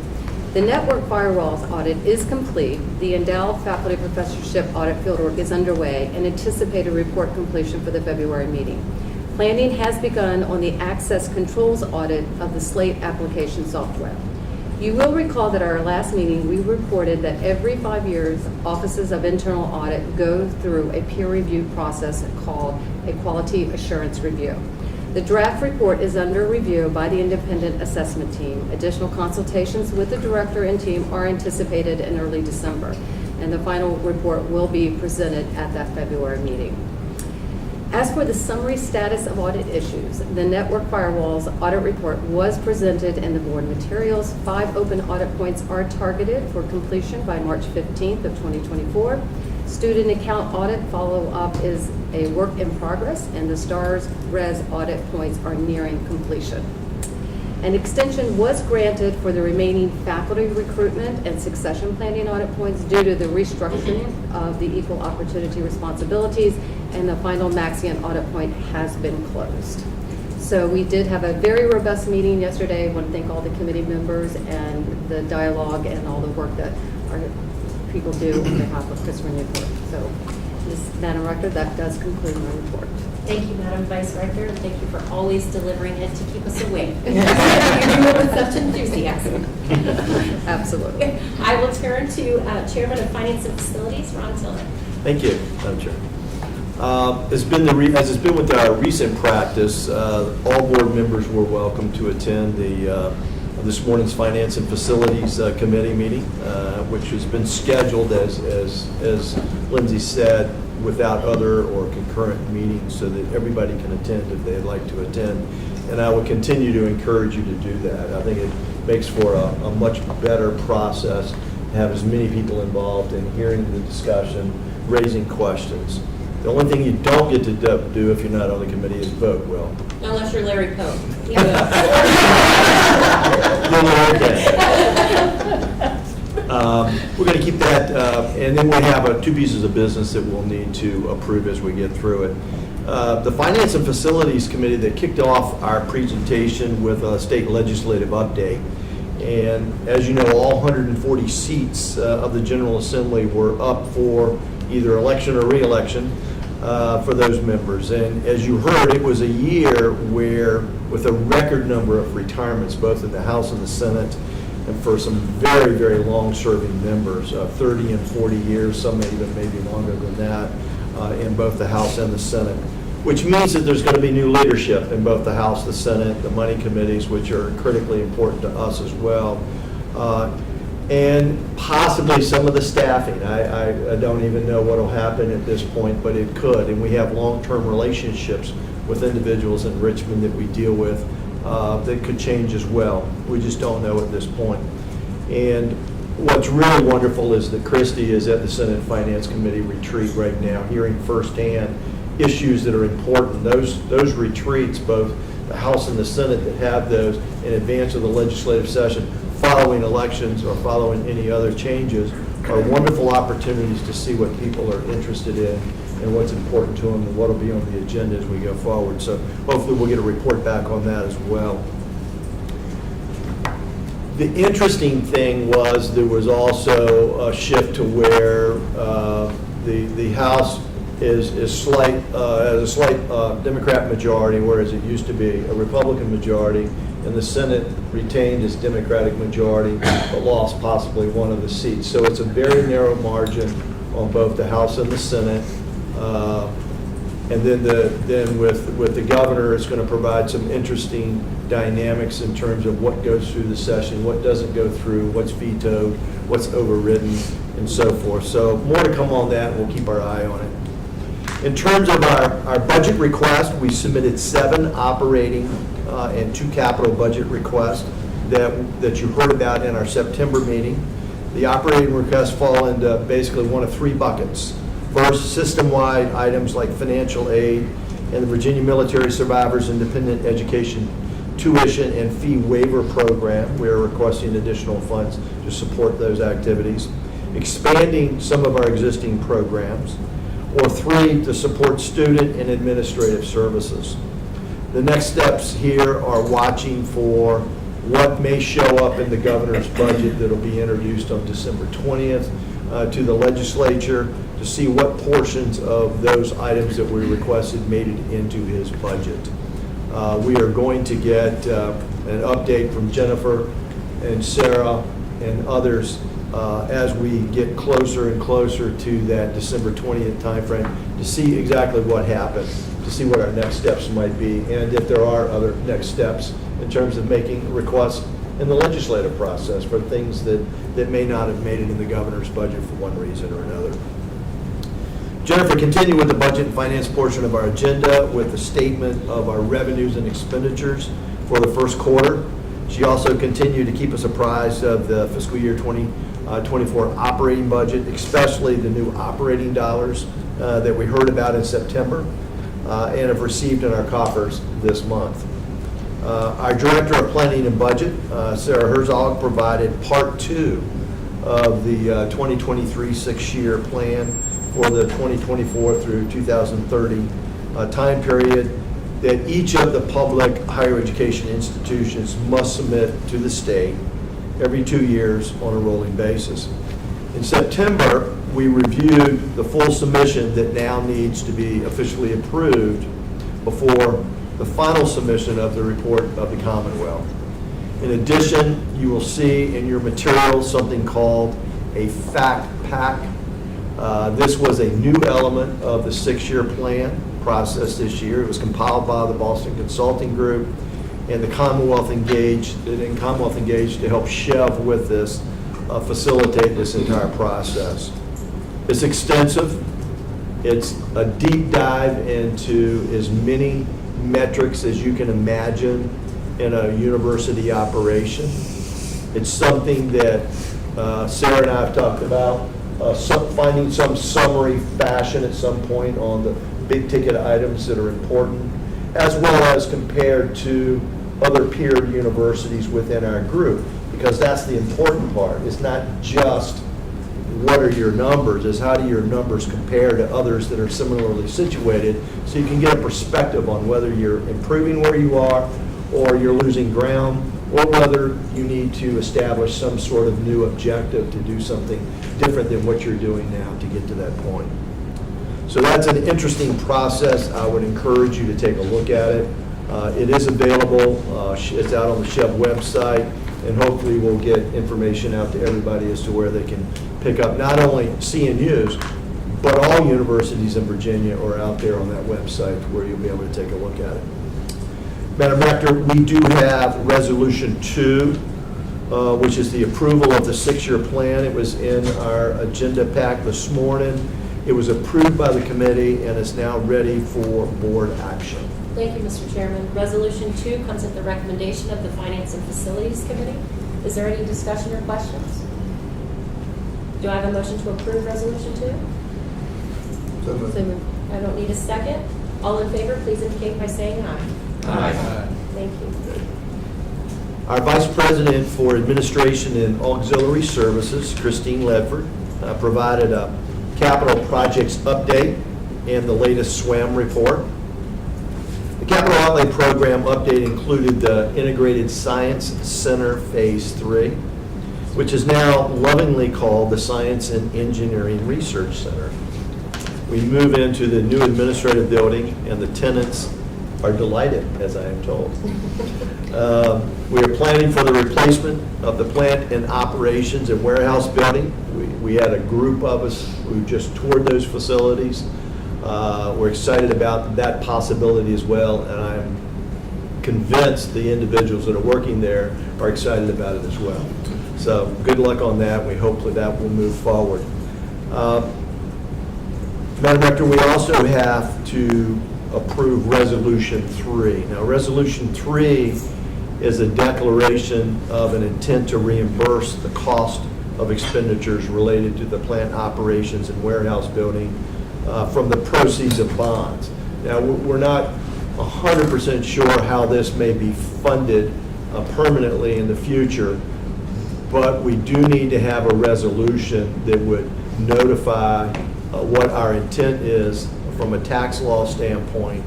The network firewalls audit is complete. The endowed faculty professorship audit fieldwork is underway and anticipated report completion for the February meeting. Planning has begun on the access controls audit of the Slate application software. You will recall that at our last meeting, we reported that every 5 years, offices of internal audit go through a peer review process called a quality assurance review. The draft report is under review by the independent assessment team. Additional consultations with the director and team are anticipated in early December, and the final report will be presented at that February meeting. As for the summary status of audit issues, the network firewalls audit report was presented in the board materials. 5 open audit points are targeted for completion by March 15th of 2024. Student account audit follow-up is a work in progress, and the STARS Res audit points are nearing completion. An extension was granted for the remaining faculty recruitment and succession planning audit points due to the restructuring of the equal opportunity responsibilities, and the final Maxion audit point has been closed. So we did have a very robust meeting yesterday. I want to thank all the committee members and the dialogue and all the work that our people do on behalf of Christopher Newport. So, Ms. Madam Director, that does conclude my report. Thank you, Madam Vice Rector, and thank you for always delivering it to keep us awake. You do it with such enthusiasm. Absolutely. I will turn to Chairman of Finance and Facilities, Ron Tiller. Thank you, Madam Chair. As it's been with our recent practice, all board members were welcome to attend this morning's Finance and Facilities Committee meeting, which has been scheduled, as Lindsay said, without other or concurrent meetings so that everybody can attend if they'd like to attend. And I will continue to encourage you to do that. I think it makes for a much better process to have as many people involved in hearing the discussion, raising questions. The only thing you don't get to do if you're not on the committee is vote, Will. Unless you're Larry Poe. He Then you're okay. We're going to keep that, and then we have two pieces of business that we'll need to approve as we get through it. The Finance and Facilities Committee that kicked off our presentation with a state legislative update. And as you know, all 140 seats of the General Assembly were up for either election or re-election for those members. And as you heard, it was a year where, with a record number of retirements, both in the House and the Senate, and for some very, very long-serving members, 30 and 40 years, some even maybe longer than that, in both the House and the Senate, which means that there's going to be new leadership in both the House, the Senate, the money committees, which are critically important to us as well, and possibly some of the staffing. I don't even know what will happen at this point, but it could. And we have long-term relationships with individuals in Richmond that we deal with that could change as well. We just don't know at this point. And what's really wonderful is that Christie is at the Senate Finance Committee retreat right now, hearing firsthand issues that are important. Those retreats, both the House and the Senate that have those in advance of the legislative session, following elections or following any other changes, are wonderful opportunities to see what people are interested in and what's important to them and what will be on the agenda as we go forward. So hopefully we'll get a report back on that as well. The interesting thing was there was also a shift to where the House has a slight Democrat majority, whereas it used to be a Republican majority, and the Senate retained its Democratic majority, but lost possibly one of the seats. So it's a very narrow margin on both the House and the Senate. And then with the governor, it's going to provide some interesting dynamics in terms of what goes through the session, what doesn't go through, what's vetoed, what's overridden, and so forth. So more to come on that. We'll keep our eye on it. In terms of our budget request, we submitted 7 operating and 2 capital budget requests that you heard about in our September meeting. The operating requests fall into basically one of 3 buckets. First, system-wide items like financial aid and the Virginia Military Survivors Independent Education Tuition and Fee Waiver Program. We're requesting additional funds to support those activities. Expanding some of our existing programs. Or 3, to support student and administrative services. The next steps here are watching for what may show up in the governor's budget that will be introduced on December 20th to the legislature to see what portions of those items that we requested made it into his budget. We are going to get an update from Jennifer and Sarah and others as we get closer and closer to that December 20th timeframe to see exactly what happened, to see what our next steps might be, and if there are other next steps in terms of making requests in the legislative process for things that may not have made it in the governor's budget for one reason or another. Jennifer continued with the budget and finance portion of our agenda with the statement of our revenues and expenditures for the first quarter. She also continued to keep us apprised of the fiscal year 2024 operating budget, especially the new operating dollars that we heard about in September and have received in our coffers this month. Our Director of Planning and Budget, Sarah Herzog, provided Part 2 of the 2023 6-year plan for the 2024 through 2030 time period that each of the public higher education institutions must submit to the state every 2 years on a rolling basis. In September, we reviewed the full submission that now needs to be officially approved before the final submission of the report of the Commonwealth. In addition, you will see in your materials something called a fact pack. This was a new element of the 6-year plan process this year. It was compiled by the Boston Consulting Group, and the Commonwealth engaged to help Chev with this, facilitate this entire process. It's extensive. It's a deep dive into as many metrics as you can imagine in a university operation. It's something that Sarah and I have talked about, finding some summary fashion at some point on the big ticket items that are important, as well as compared to other peer universities within our group, because that's the important part. It's not just what are your numbers, it's how do your numbers compare to others that are similarly situated, so you can get a perspective on whether you're improving where you are, or you're losing ground, or whether you need to establish some sort of new objective to do something different than what you're doing now to get to that point. So that's an interesting process. I would encourage you to take a look at it. It is available. It's out on the Chev website, and hopefully we'll get information out to everybody as to where they can pick up not only CNUs, but all universities in Virginia are out there on that website where you'll be able to take a look at it. Madam Rector, we do have Resolution 2, which is the approval of the 6-year plan. It was in our agenda pack this morning. It was approved by the committee and is now ready for board action. Thank you, Mr. Chairman. Resolution 2 comes at the recommendation of the Finance and Facilities Committee. Is there any discussion or questions? Do I have a motion to approve Resolution 2? So moved. I don't need a second. All in favor, please indicate by saying aye. Aye. Thank you. Our Vice President for Administration and Auxiliary Services, Christine Ledford, provided a capital projects update and the latest SWAM report. The capital outlay program update included the Integrated Science Center Phase 3, which is now lovingly called the Science and Engineering Research Center. We move into the new administrative building, and the tenants are delighted, as I am told. We are planning for the replacement of the plant and operations and warehouse building. We had a group of us who just toured those facilities. We're excited about that possibility as well, and I'm convinced the individuals that are working there are excited about it as well. So good luck on that. We hope that will move forward. Madam Director, we also have to approve Resolution 3. Now, Resolution 3 is a declaration of an intent to reimburse the cost of expenditures related to the plant operations and warehouse building from the proceeds of bonds. Now, we're not 100% sure how this may be funded permanently in the future, but we do need to have a resolution that would notify what our intent is from a tax law standpoint,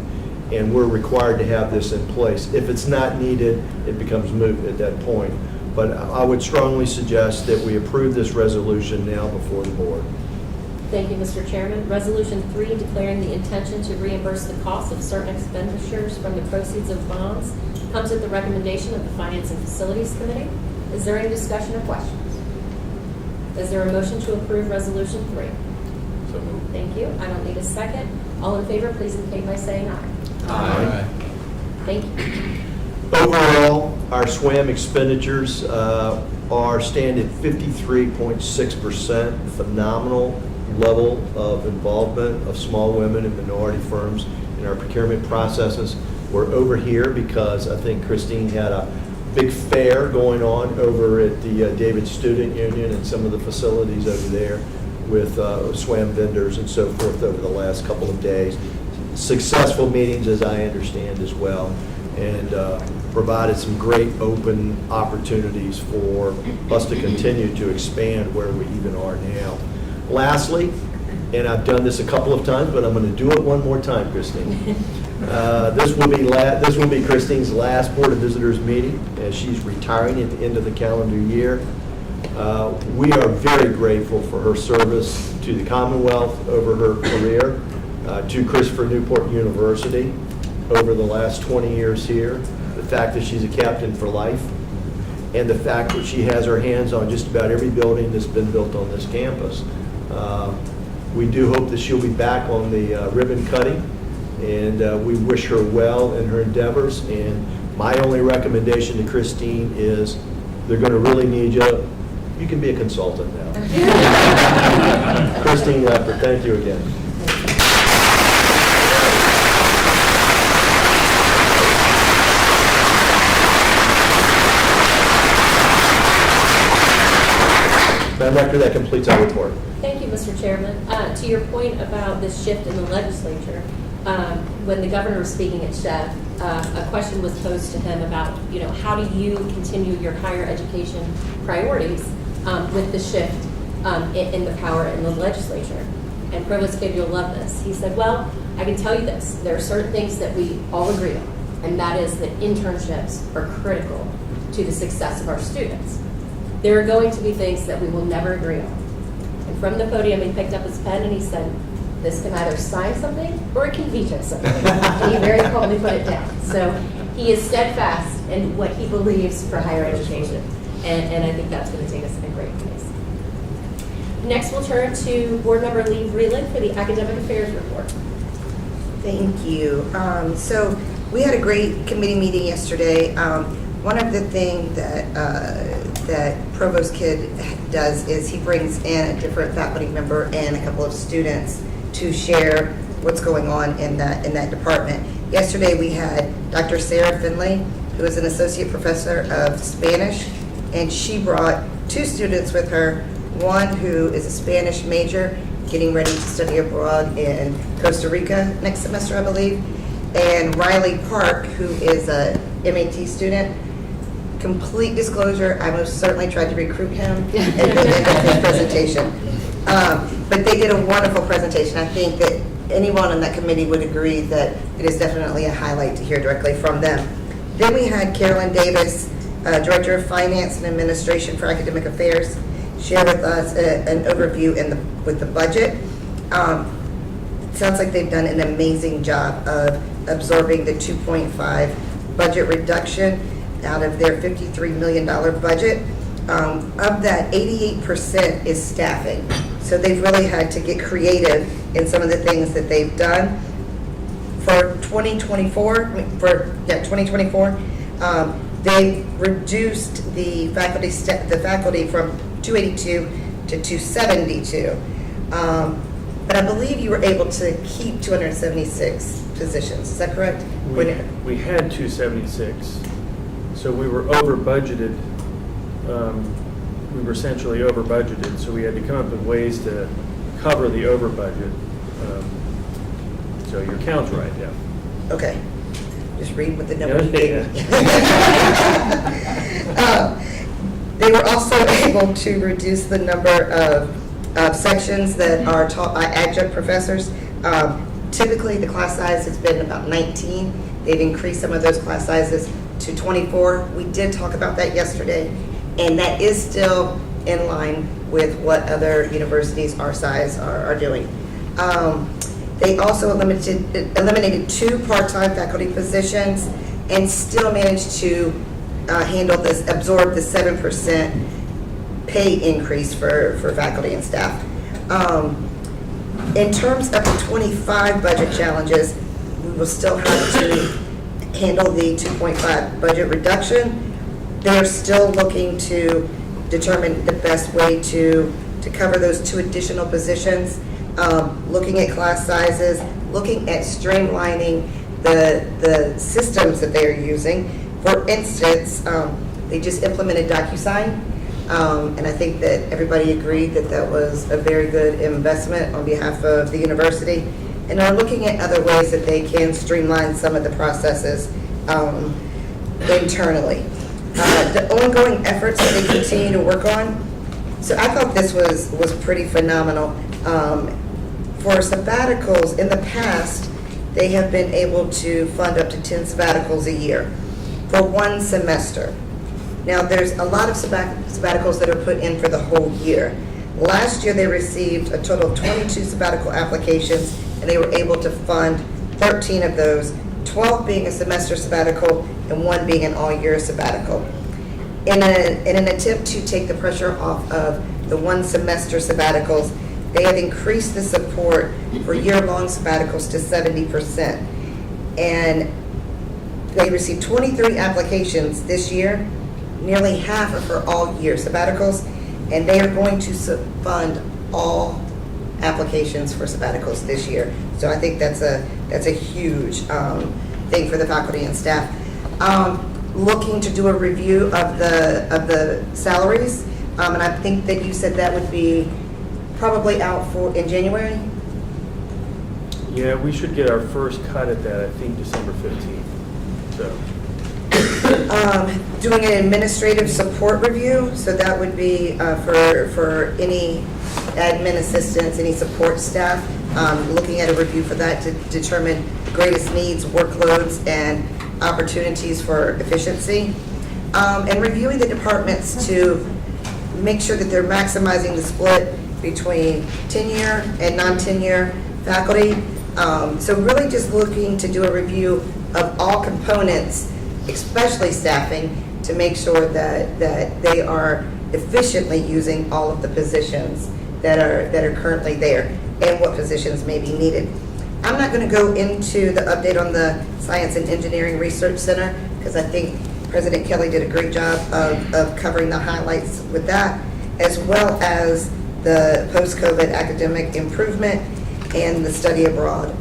and we're required to have this in place. If it's not needed, it becomes moot at that point. But I would strongly suggest that we approve this resolution now before the board. Thank you, Mr. Chairman. Resolution 3, declaring the intention to reimburse the cost of certain expenditures from the proceeds of bonds, comes at the recommendation of the Finance and Facilities Committee. Is there any discussion or questions? Is there a motion to approve Resolution 3? So moved. Thank you. I don't need a second. All in favor, please indicate by saying aye. Aye. Thank you. Overall, our SWAM expenditures stand at 53.6%, phenomenal level of involvement of small women and minority firms in our procurement processes. We're over here because I think Christine had a big fair going on over at the David Student Union and some of the facilities over there with SWAM vendors and so forth over the last couple of days. Successful meetings, as I understand, as well, and provided some great open opportunities for us to continue to expand where we even are now. Lastly, and I've done this a couple of times, but I'm going to do it one more time, Christine. This will be Christine's last Board of Visitors meeting as she's retiring at the end of the calendar year. We are very grateful for her service to the Commonwealth over her career, to Christopher Newport University, over the last 20 years here, the fact that she's a captain for life, and the fact that she has her hands on just about every building that's been built on this campus. We do hope that she'll be back on the ribbon cutting, and we wish her well in her endeavors. And my only recommendation to Christine is, they're going to really need you. You can be a consultant now. Christine Lepper, thank you again. Madam Director, that completes our report. Thank you, Mr. Chairman. To your point about this shift in the legislature, when the governor was speaking at Chev, a question was posed to him about, how do you continue your higher education priorities with the shift in the power in the legislature? And Provost Kidd, you'll love this. He said, well, I can tell you this. There are certain things that we all agree on, and that is that internships are critical to the success of our students. There are going to be things that we will never agree on. And from the podium, he picked up his pen and he said, this can either sign something or it can veto something. And he very calmly put it down. So he is steadfast in what he believes for higher education. And I think that's going to take us in a great place. Next, we'll turn to Board Member Lee Vreeland for the Academic Affairs Report. Thank you. So we had a great committee meeting yesterday. One of the things that Provost Kidd does is he brings in a different faculty member and a couple of students to share what's going on in that department. Yesterday we had Dr. Sarah Finley, who is an associate professor of Spanish, and she brought two students with her, one who is a Spanish major getting ready to study abroad in Costa Rica next semester, I believe, and Riley Park, who is a MAT student. Complete disclosure, I most certainly tried to recruit him at the end of his presentation. But they did a wonderful presentation. I think that anyone on that committee would agree that it is definitely a highlight to hear directly from them. Then we had Carolyn Davis, Director of Finance and Administration for Academic Affairs, share with us an overview with the budget. Sounds like they've done an amazing job of absorbing the 2.5 budget reduction out of their $53 million budget. Of that, 88% is staffing. So they've really had to get creative in some of the things that they've done. For 2024, they reduced the faculty from 282 to 272. But I believe you were able to keep 276 positions. Is that correct? We had 276, so we were over budgeted. We were essentially over budgeted, so we had to come up with ways to cover the over budget. So your count's right, yeah. Okay. Just read what the number you Yeah. gave me. They were also able to reduce the number of sections that are taught by adjunct professors. Typically, the class size has been about 19. They've increased some of those class sizes to 24. We did talk about that yesterday, and that is still in line with what other universities our size are doing. They also eliminated 2 part-time faculty positions and still managed to absorb the 7% pay increase for faculty and staff. In terms of the 25 budget challenges, we will still have to handle the 2.5 budget reduction. They're still looking to determine the best way to cover those 2 additional positions, looking at class sizes, looking at streamlining the systems that they are using. For instance, they just implemented DocuSign, and I think that everybody agreed that that was a very good investment on behalf of the university, and are looking at other ways that they can streamline some of the processes internally. The ongoing efforts that they continue to work on, so I thought this was pretty phenomenal. For sabbaticals, in the past, they have been able to fund up to 10 sabbaticals a year for 1 semester. Now, there's a lot of sabbaticals that are put in for the whole year. Last year, they received a total of 22 sabbatical applications, and they were able to fund 13 of those 12 being a semester sabbatical and 1 being an all-year sabbatical. In an attempt to take the pressure off of the 1 semester sabbaticals, they have increased the support for year-long sabbaticals to 70%. And they received 23 applications this year. Nearly half are for all-year sabbaticals, and they are going to fund all applications for sabbaticals this year. So I think that's a huge thing for the faculty and staff. Looking to do a review of the salaries, and I think that you said that would be probably out in January. Yeah, we should get our first cut at that, I think, December 15th. So, Doing an administrative support review, so that would be for any admin assistants, any support staff, looking at a review for that to determine the greatest needs, workloads, and opportunities for efficiency. And reviewing the departments to make sure that they're maximizing the split between tenure and non-tenure faculty. So really just looking to do a review of all components, especially staffing, to make sure that they are efficiently using all of the positions that are currently there and what positions may be needed. I'm not going to go into the update on the Science and Engineering Research Center because I think President Kelly did a great job of covering the highlights with that, as well as the post-COVID academic improvement and the study abroad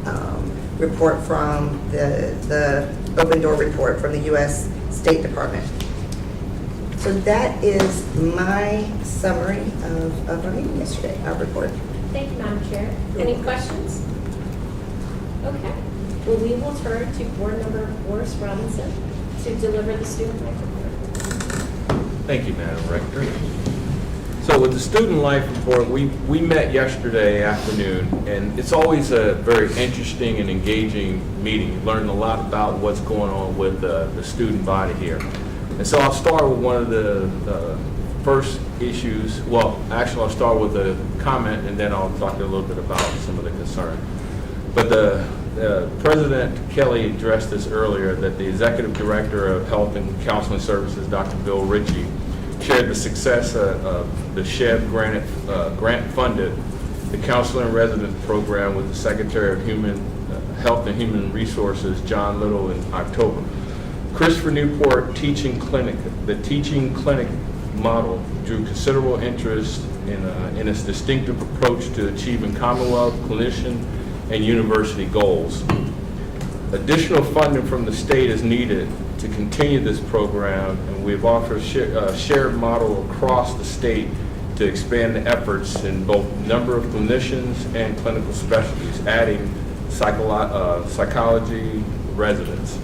report from the Open Door report from the U.S. State Department. So that is my summary of our meeting yesterday, our report. Thank you, Madam Chair. Any questions? Okay. Well, we will turn to Board Member Boris Robinson to deliver the student life report. Thank you, Madam Rector. So with the student life report, we met yesterday afternoon, and it's always a very interesting and engaging meeting. You learn a lot about what's going on with the student body here. And so I'll start with one of the first issues. Well, actually, I'll start with a comment, and then I'll talk a little bit about some of the concern. But President Kelly addressed this earlier, that the Executive Director of Health and Counseling Services, Dr. Bill Ritchie, shared the success of the SHEV grant-funded the Counselor in Residence program with the Secretary of Health and Human Resources, John Little, in October. Christopher Newport Teaching Clinic, the teaching clinic model, drew considerable interest in its distinctive approach to achieving Commonwealth, clinician, and university goals. Additional funding from the state is needed to continue this program, and we've offered a shared model across the state to expand the efforts in both number of clinicians and clinical specialties, adding psychology residents.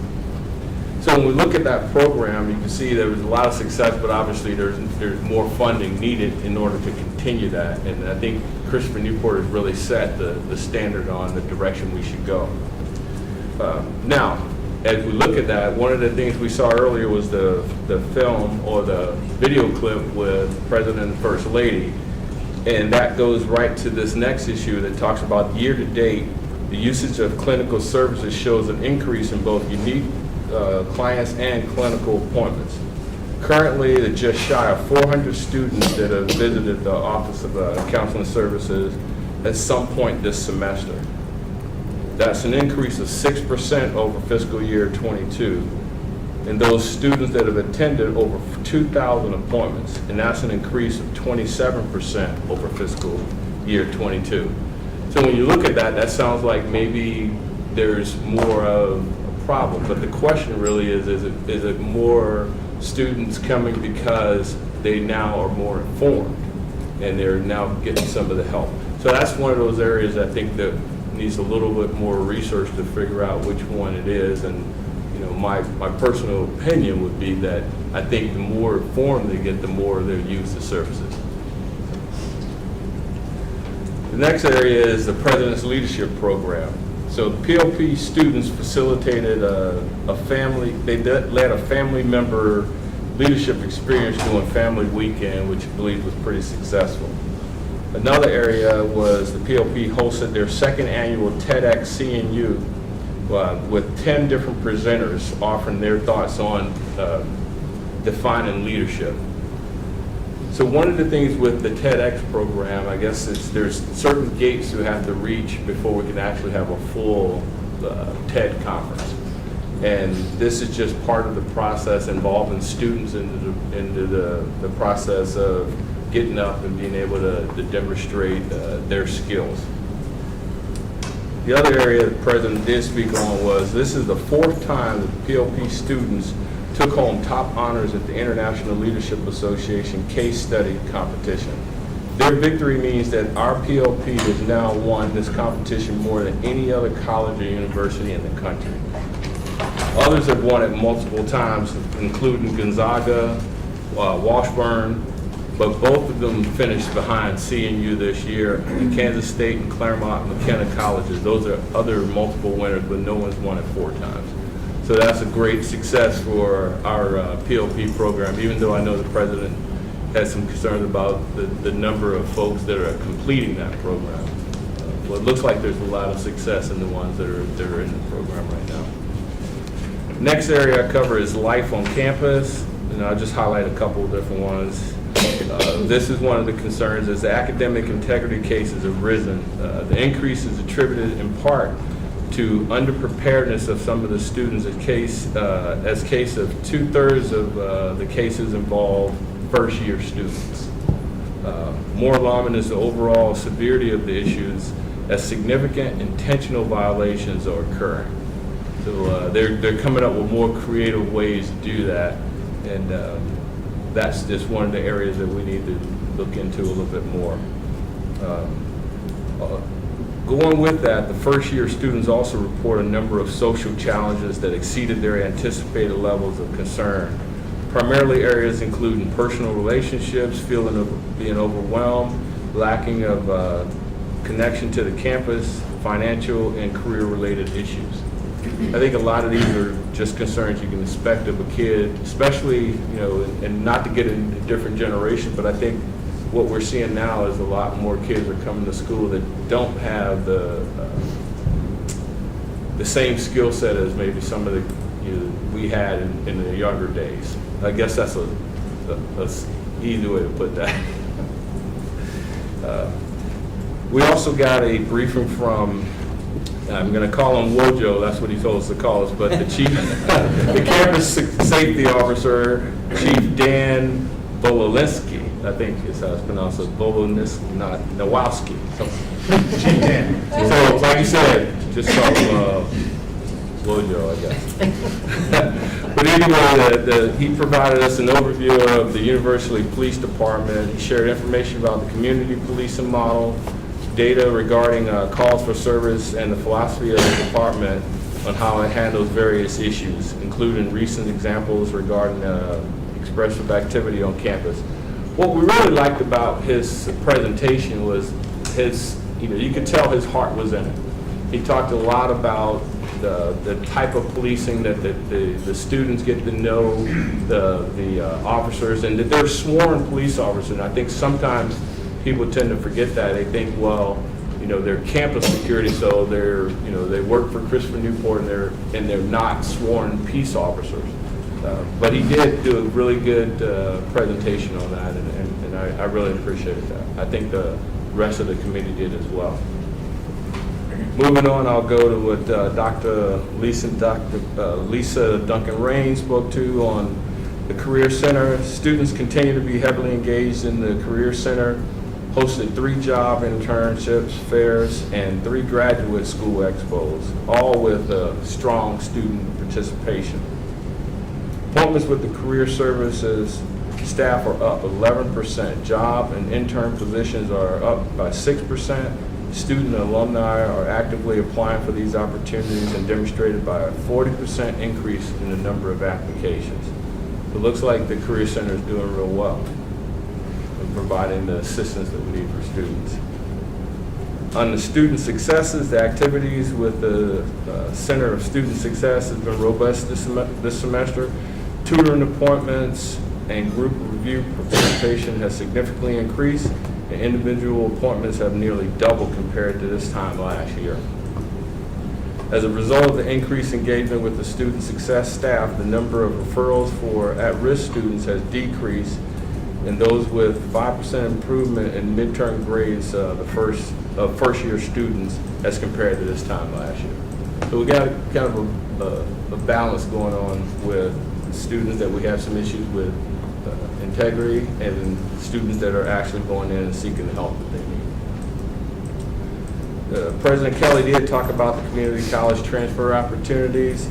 So when we look at that program, you can see there was a lot of success, but obviously there's more funding needed in order to continue that. And I think Christopher Newport has really set the standard on the direction we should go. Now, as we look at that, one of the things we saw earlier was the film or the video clip with President and First Lady. And that goes right to this next issue that talks about year to date, the usage of clinical services shows an increase in both unique clients and clinical appointments. Currently, they're just shy of 400 students that have visited the Office of Counseling Services at some point this semester. That's an increase of 6% over fiscal year 22. And those students that have attended over 2,000 appointments, and that's an increase of 27% over fiscal year 22. So when you look at that, that sounds like maybe there's more of a problem. But the question really is it more students coming because they now are more informed and they're now getting some of the help? So that's one of those areas I think that needs a little bit more research to figure out which one it is. And you know, my personal opinion would be that I think the more informed they get, the more they'll use the services. The next area is the President's Leadership Program. So the PLP students facilitated they led a family member leadership experience during Family Weekend, which I believe was pretty successful. Another area was the PLP hosted their second annual TEDx CNU with 10 different presenters offering their thoughts on defining leadership. So one of the things with the TEDx program, I guess, is there's certain gates you have to reach before we can actually have a full TED conference. And this is just part of the process involving students into the process of getting up and being able to demonstrate their skills. The other area the president did speak on was this is the 4th time that the PLP students took home top honors at the International Leadership Association case study competition. Their victory means that our PLP has now won this competition more than any other college or university in the country. Others have won it multiple times, including Gonzaga, Washburn, but both of them finished behind CNU this year, and Kansas State and Claremont and McKenna colleges. Those are other multiple winners, but no one's won it 4 times. So that's a great success for our PLP program, even though I know the president has some concerns about the number of folks that are completing that program. Well, it looks like there's a lot of success in the ones that are in the program right now. Next area I cover is life on campus, and I'll just highlight a couple of different ones. This is one of the concerns as the academic integrity cases have risen. The increase is attributed in part to underpreparedness of some of the students. As case of 2/3 of the cases involve first-year students. More alarming is the overall severity of the issues as significant intentional violations are occurring. So they're coming up with more creative ways to do that, and that's just one of the areas that we need to look into a little bit more. Going with that, the first-year students also report a number of social challenges that exceeded their anticipated levels of concern. Primarily areas including personal relationships, feeling of being overwhelmed, lacking of connection to the campus, financial and career-related issues. I think a lot of these are just concerns you can expect of a kid, especially, and not to get into different generations, but I think what we're seeing now is a lot more kids are coming to school that don't have the same skill set as maybe some of the we had in the younger days. I guess that's a easy way to put that. We also got a briefing from, I'm going to call him Wojo, that's what he told us to call us, but the chief, the campus safety officer, Chief Dan Bololinski, I think is how it's pronounced, Bololinski, not Nowowski. Chief Dan. So, like you said, just call him Wojo, I guess. But anyway, he provided us an overview of the University Police Department. He shared information about the community policing model, data regarding calls for service, and the philosophy of the department on how it handles various issues, including recent examples regarding expressive activity on campus. What we really liked about his presentation was you could tell his heart was in it. He talked a lot about the type of policing that the students get to know the officers, and that they're sworn police officers. And I think sometimes people tend to forget that. They think, well, they're campus security, so they work for Christopher Newport, and they're not sworn peace officers. But he did do a really good presentation on that, and I really appreciated that. I think the rest of the committee did as well. Moving on, I'll go to what Dr. Lisa Duncan-Rain spoke to on the Career Center. Students continue to be heavily engaged in the Career Center, hosted 3 job internships, fairs, and 3 graduate school expos, all with strong student participation. Appointments with the Career Services staff are up 11%. Job and intern positions are up by 6%. Student and alumni are actively applying for these opportunities and demonstrated by a 40% increase in the number of applications. It looks like the Career Center is doing real well in providing the assistance that we need for students. On the student successes, the activities with the Center of Student Success has been robust this semester. Tutoring appointments and group review participation has significantly increased, and individual appointments have nearly doubled compared to this time last year. As a result of the increased engagement with the student success staff, the number of referrals for at-risk students has decreased, and those with 5% improvement in midterm grades, the first-year students, as compared to this time last year. So we got kind of a balance going on with students that we have some issues with integrity, and students that are actually going in and seeking the help that they need. President Kelly did talk about the community college transfer opportunities.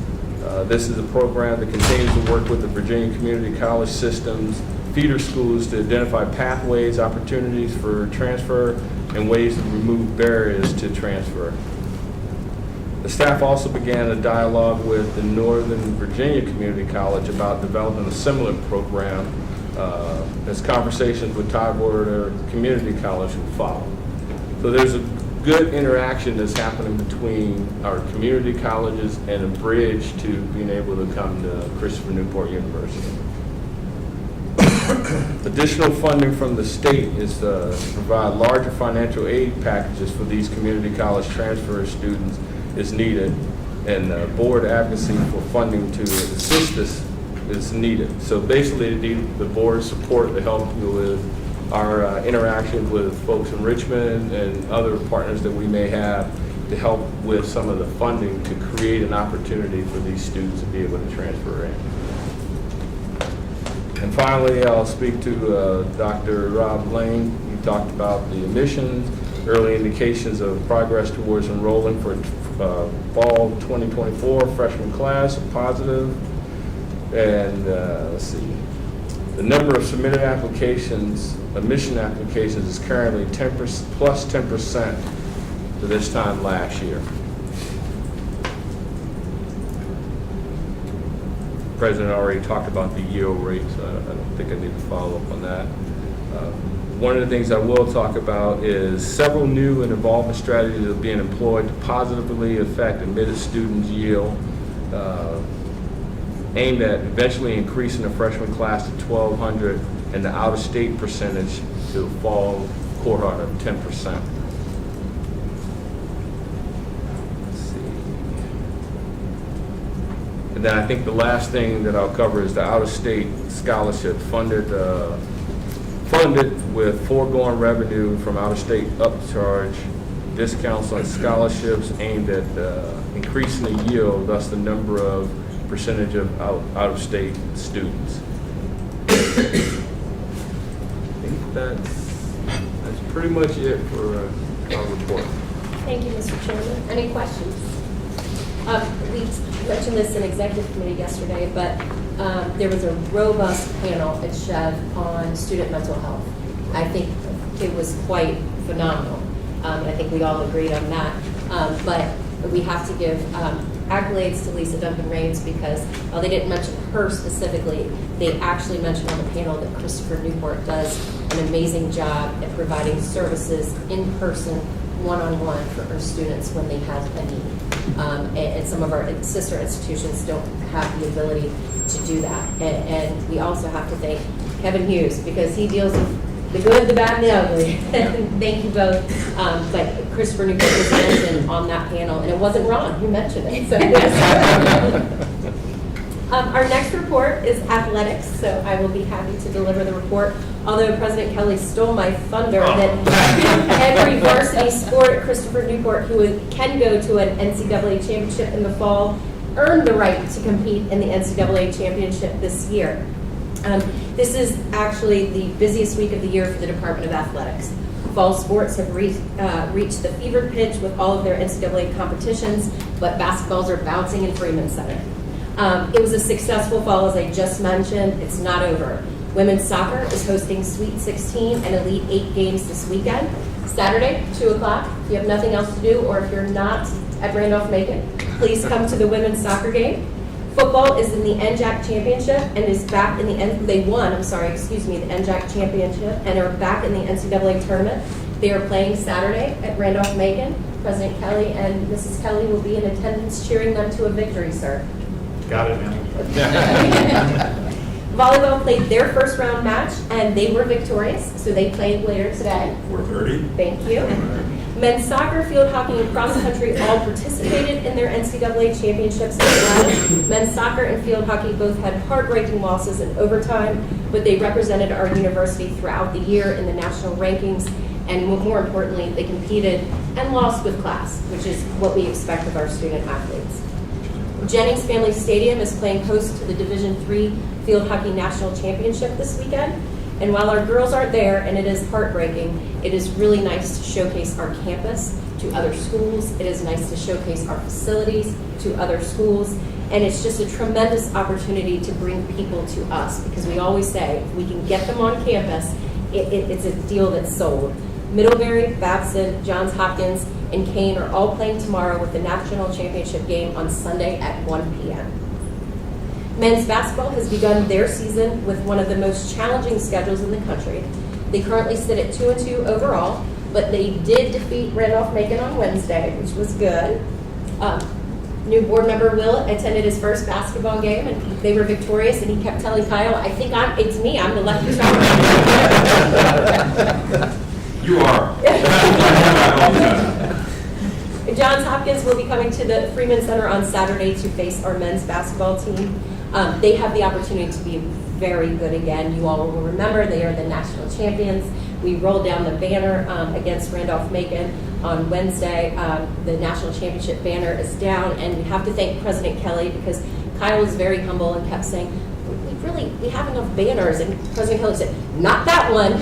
This is a program that continues to work with the Virginia Community College systems, feeder schools to identify pathways, opportunities for transfer, and ways to remove barriers to transfer. The staff also began a dialogue with the Northern Virginia Community College about developing a similar program as conversations with Tidewater Community College will follow. So there's a good interaction that's happening between our community colleges and a bridge to being able to come to Christopher Newport University. Additional funding from the state is to provide larger financial aid packages for these community college transfer students is needed, and board advocacy for funding to assist this is needed. So basically, the board support to help with our interaction with folks in Richmond and other partners that we may have to help with some of the funding to create an opportunity for these students to be able to transfer in. And finally, I'll speak to Dr. Rob Lane. He talked about the admissions, early indications of progress towards enrolling for fall 2024 freshman class, positive. And let's see, the number of submitted applications, admission applications, is currently plus 10% to this time last year. The President already talked about the yield rate, so I don't think I need to follow up on that. One of the things I will talk about is several new and evolving strategies that are being employed to positively affect admitted students' yield, aimed at eventually increasing the freshman class to 1,200 and the out-of-state percentage to fall cohort of 10%. Let's see. And then I think the last thing that I'll cover is the out-of-state scholarship funded with foregone revenue from out-of-state upcharge, discounts on scholarships aimed at increasing the yield, thus the number of percentage of out-of-state students. I think that's pretty much it for our report. Thank you, Mr. Chairman. Any questions? We mentioned this in executive committee yesterday, but there was a robust panel at SHEV on student mental health. I think it was quite phenomenal. I think we all agreed on that. But we have to give accolades to Lisa Duncan-Rains because while they didn't mention her specifically, they actually mentioned on the panel that Christopher Newport does an amazing job at providing services in person, one-on-one for our students when they have a need. And some of our sister institutions don't have the ability to do that. And we also have to thank Kevin Hughes because he deals with the good, the bad, and the ugly. Thank you both. But Christopher Newport was mentioned on that panel, and it wasn't Ron who mentioned it. So yes. Our next report is athletics, so I will be happy to deliver the report. Although President Kelly stole my thunder that every varsity sport at Christopher Newport who can go to an NCAA championship in the fall earned the right to compete in the NCAA championship this year. This is actually the busiest week of the year for the Department of Athletics. Fall sports have reached the fever pitch with all of their NCAA competitions, but basketballs are bouncing in Freeman Center. It was a successful fall, as I just mentioned. It's not over. Women's soccer is hosting Sweet 16 and Elite 8 games this weekend. Saturday, 2 o'clock. If you have nothing else to do, or if you're not at Randolph-Macon, please come to the women's soccer game. Football is in the NJAC championship and is back in the the NJAC championship and are back in the NCAA tournament. They are playing Saturday at Randolph-Macon. President Kelly and Mrs. Kelly will be in attendance cheering them to a victory, sir. Got it, man. Volleyball played their first round match and they were victorious, so they played later today. 4:30. Thank you. Men's soccer, field hockey, and cross country all participated in their NCAA championships as well. Men's soccer and field hockey both had heartbreaking losses in overtime, but they represented our university throughout the year in the national rankings, and more importantly, they competed and lost with class, which is what we expect of our student athletes. Jennings Family Stadium is playing host to the Division III Field Hockey National Championship this weekend. And while our girls aren't there, and it is heartbreaking, it is really nice to showcase our campus to other schools. It is nice to showcase our facilities to other schools. And it's just a tremendous opportunity to bring people to us, because we always say, if we can get them on campus, it's a deal that's sold. Middlebury, Babson, Johns Hopkins, and Kane are all playing tomorrow with the national championship game on Sunday at 1 p.m. Men's basketball has begun their season with one of the most challenging schedules in the country. They currently sit at 2-2 overall, but they did defeat Randolph-Macon on Wednesday, which was good. New board member Will attended his first basketball game, and they were victorious, and he kept telling Kyle, I think it's me, I'm the lucky charm. You are. Johns Hopkins will be coming to the Freeman Center on Saturday to face our men's basketball team. They have the opportunity to be very good again. You all will remember they are the national champions. We rolled down the banner against Randolph-Macon on Wednesday. The national championship banner is down, and we have to thank President Kelly, because Kyle was very humble and kept saying, we have enough banners, and President Kelly said, not that one.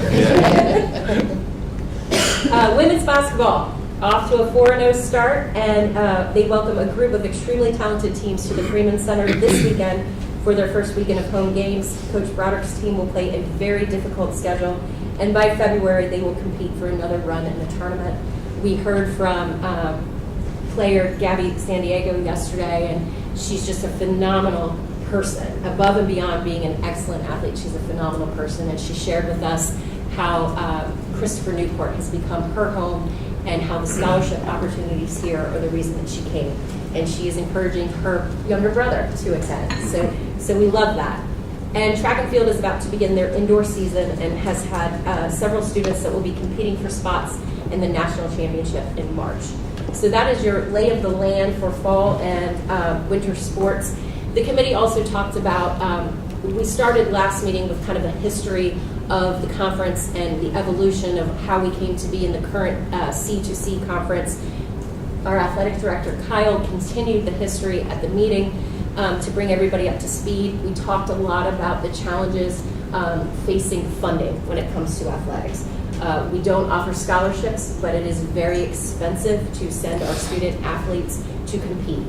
Women's basketball, off to a 4-0 start, and they welcome a group of extremely talented teams to the Freeman Center this weekend for their first weekend of home games. Coach Broderick's team will play a very difficult schedule, and by February they will compete for another run in the tournament. We heard from player Gabby Sandiego yesterday, and she's just a phenomenal person, above and beyond being an excellent athlete. She's a phenomenal person, and she shared with us how Christopher Newport has become her home, and how the scholarship opportunities here are the reason that she came. And she is encouraging her younger brother to attend. So we love that. And track and field is about to begin their indoor season, and has had several students that will be competing for spots in the national championship in March. So that is your lay of the land for fall and winter sports. The committee also talked about, we started last meeting with kind of a history of the conference and the evolution of how we came to be in the current C2C conference. Our athletic director, Kyle, continued the history at the meeting to bring everybody up to speed. We talked a lot about the challenges facing funding when it comes to athletics. We don't offer scholarships, but it is very expensive to send our student athletes to compete.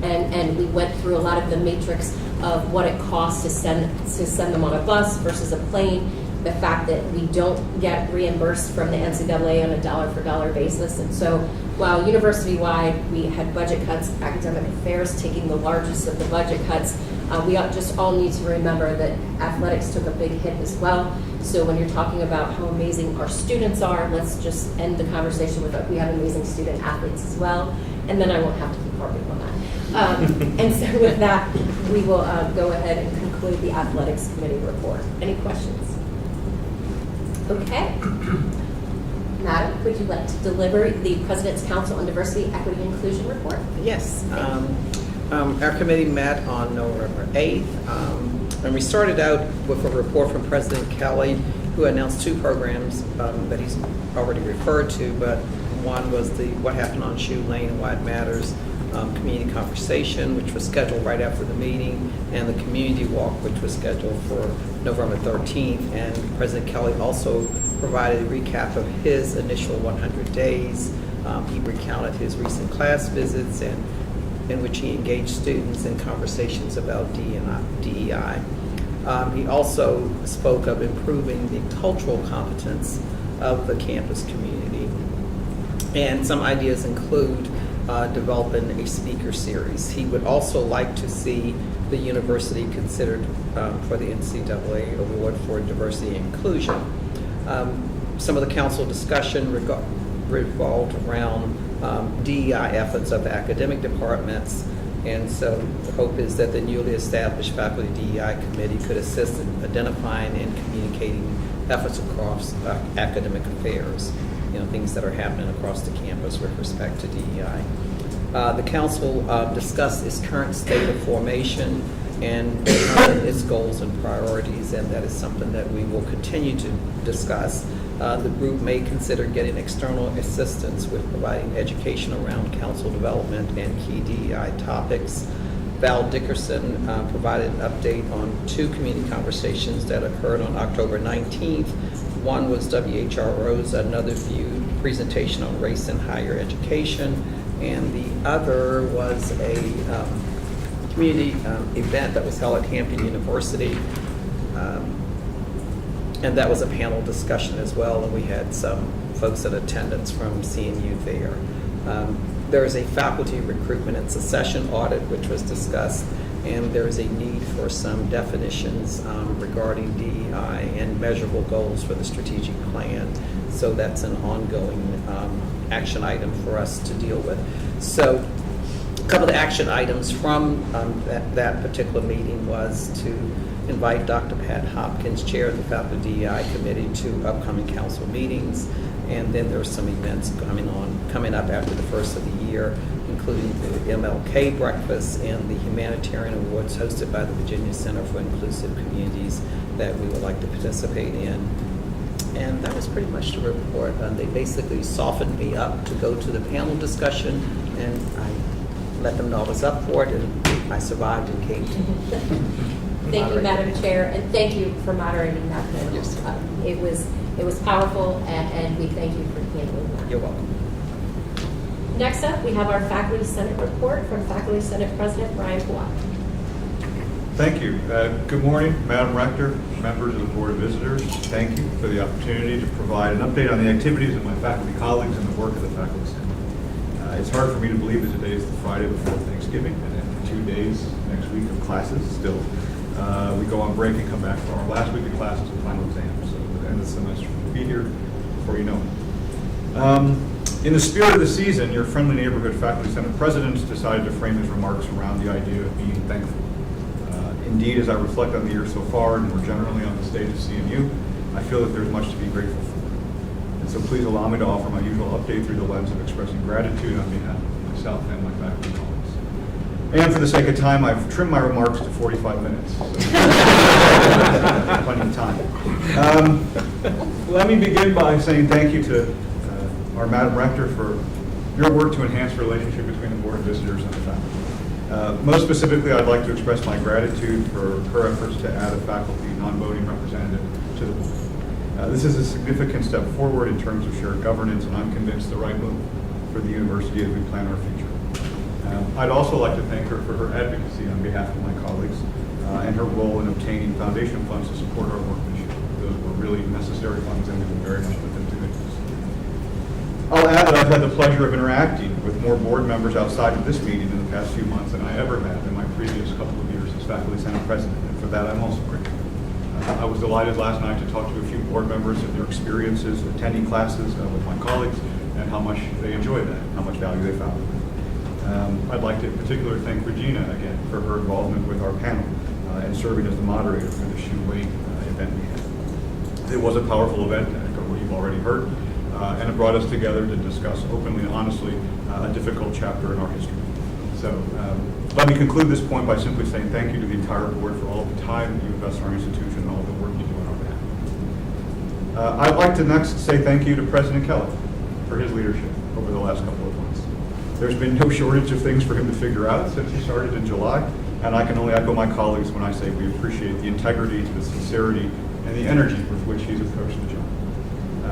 And we went through a lot of the matrix of what it costs to send them on a bus versus a plane. The fact that we don't get reimbursed from the NCAA on a dollar-for-dollar basis. And so while university-wide we had budget cuts, academic affairs taking the largest of the budget cuts, we just all need to remember that athletics took a big hit as well. So when you're talking about how amazing our students are, let's just end the conversation with we have amazing student athletes as well. And then I won't have to keep harping on that. And so with that, we will go ahead and conclude the athletics committee report. Any questions? Okay. Madam, would you like to deliver the President's Council on Diversity, Equity, and Inclusion report? Yes. Our committee met on November 8th, and we started out with a report from President Kelly, who announced 2 programs that he's already referred to, but one was the What Happened on Shoe Lane and Why It Matters community conversation, which was scheduled right after the meeting, and the community walk, which was scheduled for November 13th. And President Kelly also provided a recap of his initial 100 days. He recounted his recent class visits, and in which he engaged students in conversations about DEI. He also spoke of improving the cultural competence of the campus community. And some ideas include developing a speaker series. He would also like to see the university considered for the NCAA Award for Diversity and Inclusion. Some of the council discussion revolved around DEI efforts of the academic departments, and so the hope is that the newly established faculty DEI committee could assist in identifying and communicating efforts across academic affairs. things that are happening across the campus with respect to DEI. The council discussed its current state of formation and determine its goals and priorities, and that is something that we will continue to discuss. The group may consider getting external assistance with providing education around council development and key DEI topics. Val Dickerson provided an update on 2 community conversations that occurred on October 19th. One was WHRO's Another View presentation on race in higher education, and the other was a community event that was held at Hampton University. And that was a panel discussion as well, and we had some folks in attendance from CNU there. There is a faculty recruitment and succession audit which was discussed, and there is a need for some definitions regarding DEI and measurable goals for the strategic plan. So that's an ongoing action item for us to deal with. So a couple of action items from that particular meeting was to invite Dr. Pat Hopkins, Chair of the Faculty DEI Committee, to upcoming council meetings. And then there are some events coming up after the first of the year, including the MLK breakfast and the humanitarian awards hosted by the Virginia Center for Inclusive Communities that we would like to participate in. And that was pretty much the report. They basically softened me up to go to the panel discussion, and I let them know I was up for it, and I survived and came to Thank you, Madam Chair, and thank you for moderating that panel. Yes. It was powerful, and we thank you for handling that. You're welcome. Next up, we have our Faculty Senate report from Faculty Senate President Brian Pawat. Thank you. Good morning, Madam Rector, members of the Board of Visitors. Thank you for the opportunity to provide an update on the activities of my faculty colleagues and the work of the Faculty Senate. It's hard for me to believe that today is the Friday before Thanksgiving, and after 2 days next week of classes still. We go on break and come back for our last week of classes and final exams. So at the end of the semester, we'll be here before you know it. In the spirit of the season, your friendly neighborhood Faculty Senate presidents decided to frame his remarks around the idea of being thankful. Indeed, as I reflect on the year so far, and more generally on the state of CNU, I feel that there's much to be grateful for. And so please allow me to offer my usual update through the lens of expressing gratitude on behalf of myself and my faculty colleagues. And for the sake of time, I've trimmed my remarks to 45 minutes. So plenty of time. Let me begin by saying thank you to our Madam Rector for your work to enhance the relationship between the Board of Visitors and the faculty. Most specifically, I'd like to express my gratitude for her efforts to add a faculty non-voting representative to the board. This is a significant step forward in terms of shared governance, and I'm convinced the right move for the university as we plan our future. I'd also like to thank her for her advocacy on behalf of my colleagues and her role in obtaining foundation funds to support our work this year. Those were really necessary funds, and we will very much put them to good use. I'll add that I've had the pleasure of interacting with more board members outside of this meeting in the past few months than I ever have in my previous couple of years as Faculty Senate President, and for that I'm also grateful. I was delighted last night to talk to a few board members of their experiences attending classes with my colleagues and how much they enjoyed that, how much value they found. I'd like to in particular thank Regina again for her involvement with our panel and serving as the moderator for the Shoe Wayne event we had. It was a powerful event, to echo what you've already heard, and it brought us together to discuss openly and honestly a difficult chapter in our history. So let me conclude this point by simply saying thank you to the entire board for all of the time you invest in our institution and all the work you do on our behalf. I'd like to next say thank you to President Kelly for his leadership over the last couple of months. There's been no shortage of things for him to figure out since he started in July, and I can only echo my colleagues when I say we appreciate the integrity, the sincerity, and the energy with which he's approached the job.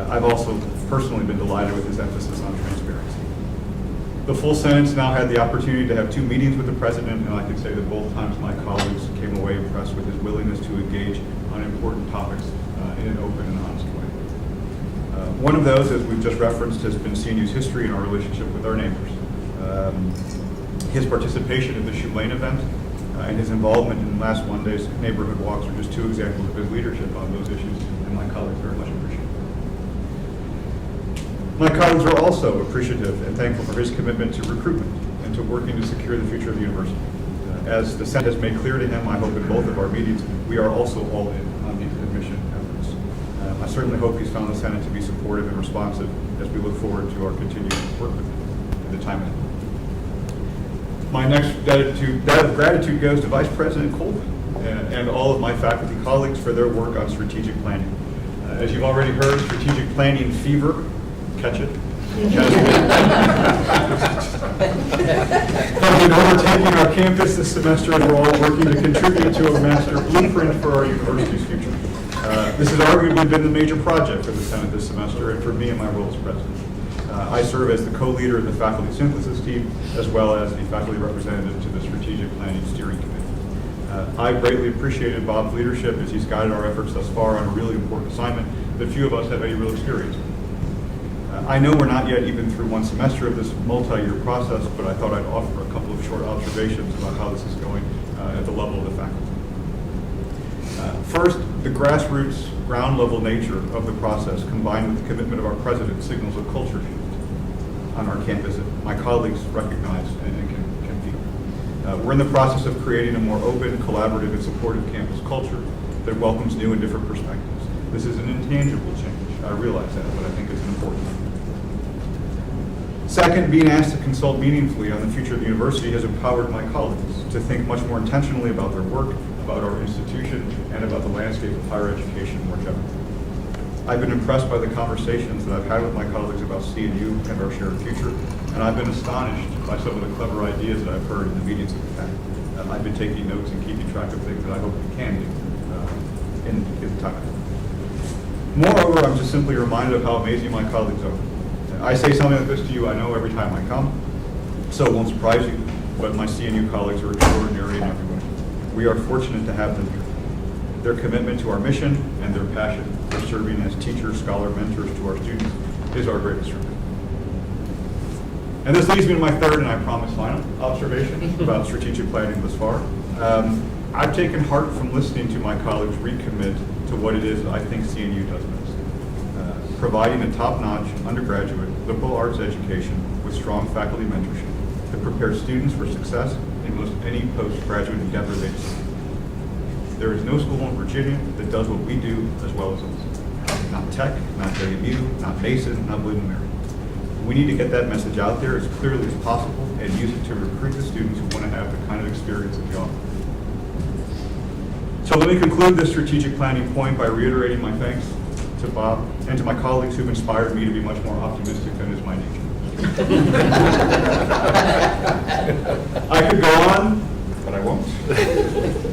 I've also personally been delighted with his emphasis on transparency. The full Senate's now had the opportunity to have 2 meetings with the President, and I can say that both times my colleagues came away impressed with his willingness to engage on important topics in an open and honest way. One of those, as we've just referenced, has been CNU's history and our relationship with our neighbors. His participation in the Shoe Lane event and his involvement in last Monday's neighborhood walks are just 2 examples of his leadership on those issues, and my colleagues very much appreciate it. My colleagues are also appreciative and thankful for his commitment to recruitment and to working to secure the future of the university. As the Senate has made clear to him, I hope in both of our meetings, we are also all in on these admission efforts. certainly hope he's found the Senate to be supportive and responsive as we look forward to our continued work with him in the time ahead. My next debt of gratitude goes to Vice President Colvin and all of my faculty colleagues for their work on strategic planning. As you've already heard, strategic planning fever, catch it, has been overtaking our campus this semester, and we're all working to contribute to a master blueprint for our university's future. This has arguably been the major project for the Senate this semester, and for me in my role as president. I serve as the co-leader of the faculty synthesis team, as well as the faculty representative to the strategic planning steering committee. I greatly appreciated Bob's leadership as he's guided our efforts thus far on a really important assignment that few of us have any real experience with. I know we're not yet even through one semester of this multi-year process, but I thought I'd offer a couple of short observations about how this is going at the level of the faculty. First, the grassroots, ground-level nature of the process, combined with the commitment of our president, signals a culture shift on our campus that my colleagues recognize and can feel. We're in the process of creating a more open, collaborative, and supportive campus culture that welcomes new and different perspectives. This is an intangible change. I realize that, but I think it's an important one. Second, being asked to consult meaningfully on the future of the university has empowered my colleagues to think much more intentionally about their work, about our institution, and about the landscape of higher education more generally. I've been impressed by the conversations that I've had with my colleagues about CNU and our shared future, and I've been astonished by some of the clever ideas that I've heard in the meetings that we've had. I've been taking notes and keeping track of things that I hope we can do in the time ahead. Moreover, I'm just simply reminded of how amazing my colleagues are. I say something like this to you, I know, every time I come, so it won't surprise you, but my CNU colleagues are extraordinary in every way. We are fortunate to have them here. Their commitment to our mission and their passion for serving as teachers, scholar, mentors to our students is our greatest strength. And this leads me to my third, and I promise final, observation about strategic planning thus far. I've taken heart from listening to my colleagues recommit to what it is I think CNU does best. Providing a top-notch undergraduate liberal arts education with strong faculty mentorship that prepares students for success in most any postgraduate endeavor they decide. There is no school in Virginia that does what we do as well as us. Not Tech, not JMU, not Mason, not William & Mary. We need to get that message out there as clearly as possible and use it to recruit the students who want to have the kind of experience that we offer. So let me conclude this strategic planning point by reiterating my thanks to Bob and to my colleagues who've inspired me to be much more optimistic than is my nature. I could go on, but I won't.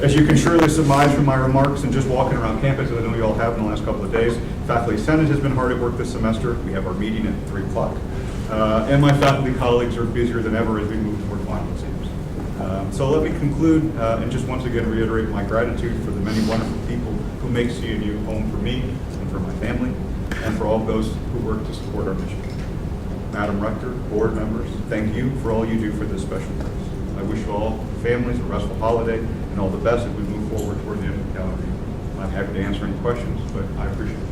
As you can surely surmise from my remarks and just walking around campus, as I know you all have in the last couple of days, Faculty Senate has been hard at work this semester. We have our meeting at 3 o'clock. And my faculty colleagues are busier than ever as we move toward final exams. So let me conclude and just once again reiterate my gratitude for the many wonderful people who make CNU home for me and for my family, and for all those who work to support our mission. Madam Rector, board members, thank you for all you do for this special place. I wish you all families a restful holiday and all the best as we move forward toward the end of the calendar year. I'm happy to answer any questions, but I appreciate it.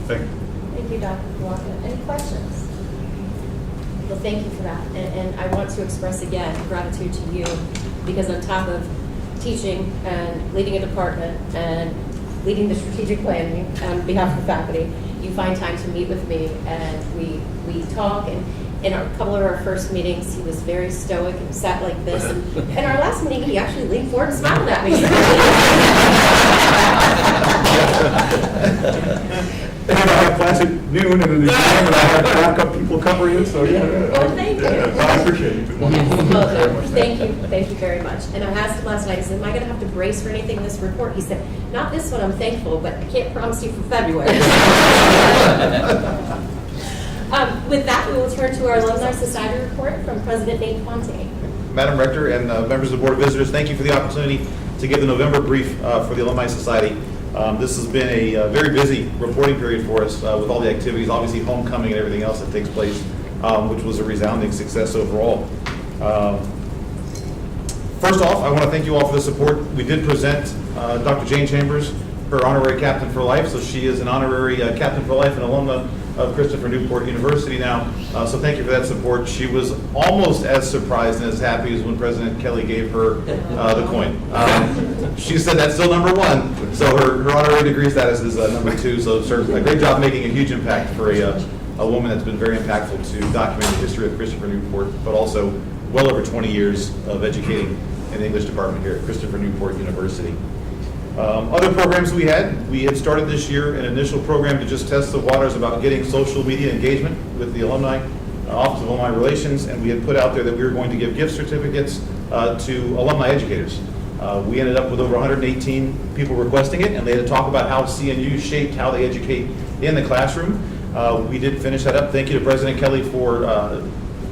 Thank you. Thank you, Dr. Kawaka. Any questions? Well, thank you for that. And I want to express again gratitude to you, because on top of teaching and leading a department and leading the strategic planning on behalf of the faculty, you find time to meet with me, and we talk. And in a couple of our first meetings, he was very stoic and sat like this. And in our last meeting, he actually leaned forward and smiled at me. And I have class at noon and then the exam, and I have backup people covering it, so yeah. Well, thank you. I appreciate it. It's been wonderful. Well, thank you very much. And I asked him last night, I said, am I going to have to brace for anything in this report? He said, not this one, I'm thankful, but I can't promise you for February. With that, we will turn to our Alumni Society report from President Nate Fonte. Madam Rector and members of the Board of Visitors, thank you for the opportunity to give the November brief for the Alumni Society. This has been a very busy reporting period for us with all the activities, obviously homecoming and everything else that takes place, which was a resounding success overall. First off, I want to thank you all for the support. We did present Dr. Jane Chambers her honorary captain for life, so she is an honorary captain for life and alumna of Christopher Newport University now. So thank you for that support. She was almost as surprised and as happy as when President Kelly gave her the coin. She said that's still number one, so her honorary degree status is number two. So sir, a great job making a huge impact for a woman that's been very impactful to document the history of Christopher Newport, but also well over 20 years of educating in the English department here at Christopher Newport University. Other programs we had started this year an initial program to just test the waters about getting social media engagement with the alumni, Office of Alumni Relations, and we had put out there that we were going to give gift certificates to alumni educators. We ended up with over 118 people requesting it, and they had to talk about how CNU shaped how they educate in the classroom. We did finish that up. Thank you to President Kelly for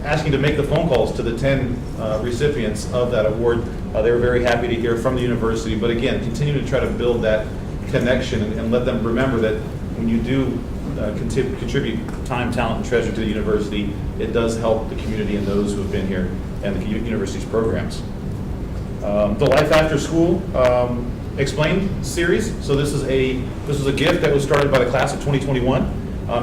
asking to make the phone calls to the 10 recipients of that award. They were very happy to hear from the university, but again, continue to try to build that connection and let them remember that when you do contribute time, talent, and treasure to the university, it does help the community and those who have been here and the university's programs. The Life After School Explained series. So this was a gift that was started by the class of 2021.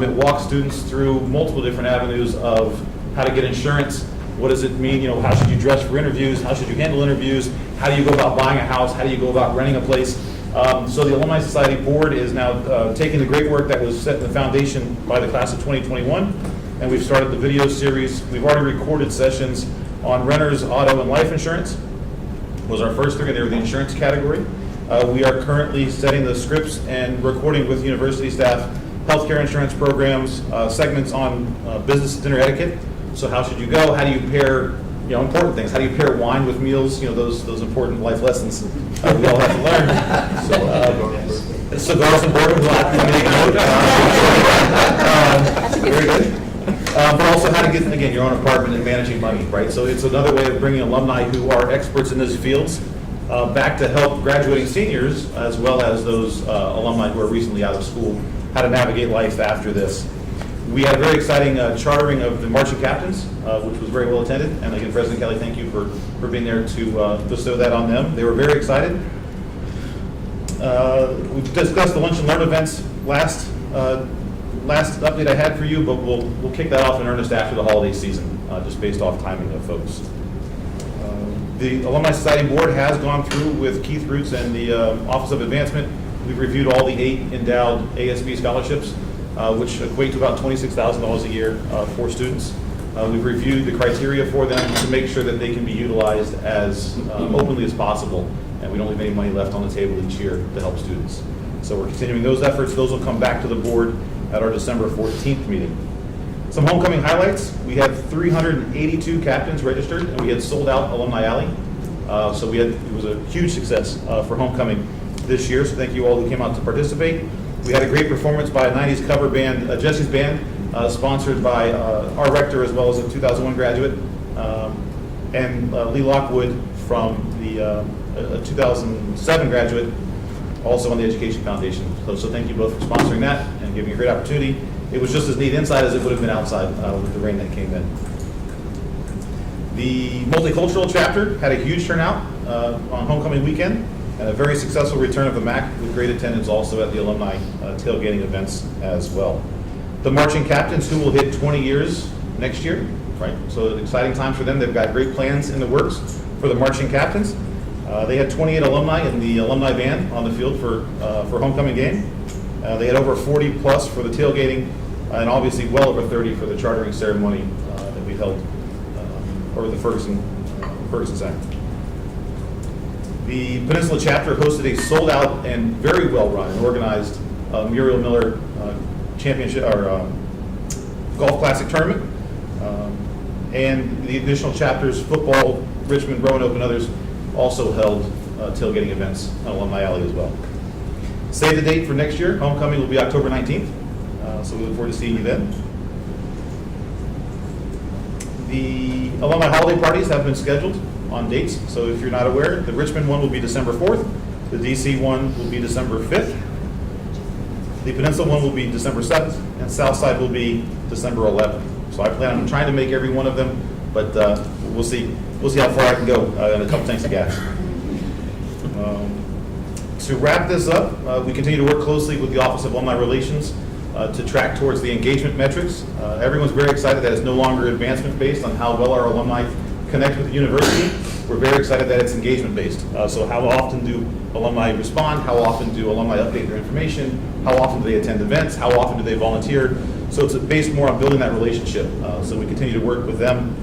It walks students through multiple different avenues of how to get insurance. What does it mean? How should you dress for interviews? How should you handle interviews? How do you go about buying a house? How do you go about renting a place? So the Alumni Society Board is now taking the great work that was set in the foundation by the class of 2021, and we've started the video series. We've already recorded sessions on renters, auto, and life insurance. Was our first three, and they were the insurance category. We are currently setting the scripts and recording with university staff healthcare insurance programs, segments on business dinner etiquette. So how should you go? How do you pair, important things? How do you pair wine with meals? Those important life lessons we all have to learn. So cigars and bourbon, we'll have to make a note. Very good. But also how to get, again, your own apartment and managing money, right? So it's another way of bringing alumni who are experts in those fields back to help graduating seniors, as well as those alumni who are recently out of school, how to navigate life after this. We had a very exciting chartering of the marching captains, which was very well attended. And again, President Kelly, thank you for being there to bestow that on them. They were very excited. We've discussed the Lunch and Learn events last update I had for you, but we'll kick that off in earnest after the holiday season, just based off timing of folks. The Alumni Society Board has gone through with Keith Roots and the Office of Advancement. We've reviewed all the 8 endowed ASB scholarships, which equate to about $26,000 a year for students. We've reviewed the criteria for them to make sure that they can be utilized as openly as possible, and we don't leave any money left on the table each year to help students. So we're continuing those efforts. Those will come back to the board at our December 14th meeting. Some homecoming highlights. We had 382 captains registered, and we had sold out Alumni Alley. So it was a huge success for homecoming this year, so thank you all who came out to participate. We had a great performance by a 90s cover band, Jesse's Band, sponsored by our rector as well as a 2001 graduate, and Lee Lockwood from the 2007 graduate, also on the Education Foundation. So thank you both for sponsoring that and giving a great opportunity. It was just as neat inside as it would have been outside with the rain that came in. The multicultural chapter had a huge turnout on homecoming weekend, and a very successful return of the MAC with great attendance also at the alumni tailgating events as well. The marching captains, who will hit 20 years next year, right? So exciting times for them. They've got great plans in the works for the marching captains. They had 28 alumni in the alumni band on the field for homecoming game. They had over 40 plus for the tailgating, and obviously well over 30 for the chartering ceremony that we held over the Ferguson Center. The Peninsula chapter hosted a sold-out and very well-run and organized Muriel Miller Championship or Golf Classic tournament, and the additional chapters, football, Richmond, Roanoke, and others, also held tailgating events on Alumni Alley as well. Save the date for next year. Homecoming will be October 19th, so we look forward to seeing you then. The alumni holiday parties have been scheduled on dates, so if you're not aware, the Richmond one will be December 4th, the DC one will be December 5th, the Peninsula one will be December 7th, and Southside will be December 11th. So I plan on trying to make every one of them, but we'll see how far I can go in a couple tanks of gas. To wrap this up, we continue to work closely with the Office of Alumni Relations to track towards the engagement metrics. Everyone's very excited that it's no longer advancement-based on how well our alumni connect with the university. We're very excited that it's engagement-based. So how often do alumni respond? How often do alumni update their information? How often do they attend events? How often do they volunteer? So it's based more on building that relationship. So we continue to work with them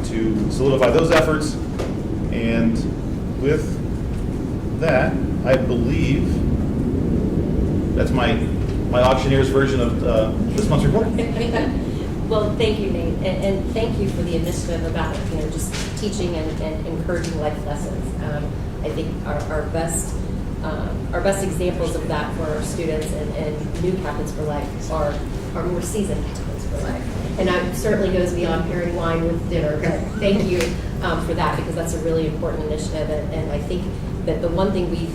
to solidify those efforts. And with that, I believe that's my auctioneer's version of this month's report. Well, thank you, Nate, and thank you for the initiative about, just teaching and encouraging life lessons. I think our best examples of that for our students and new captains for life are more seasoned captains for life. And that certainly goes beyond pairing wine with dinner, but thank you for that, because that's a really important initiative. And I think that the one thing we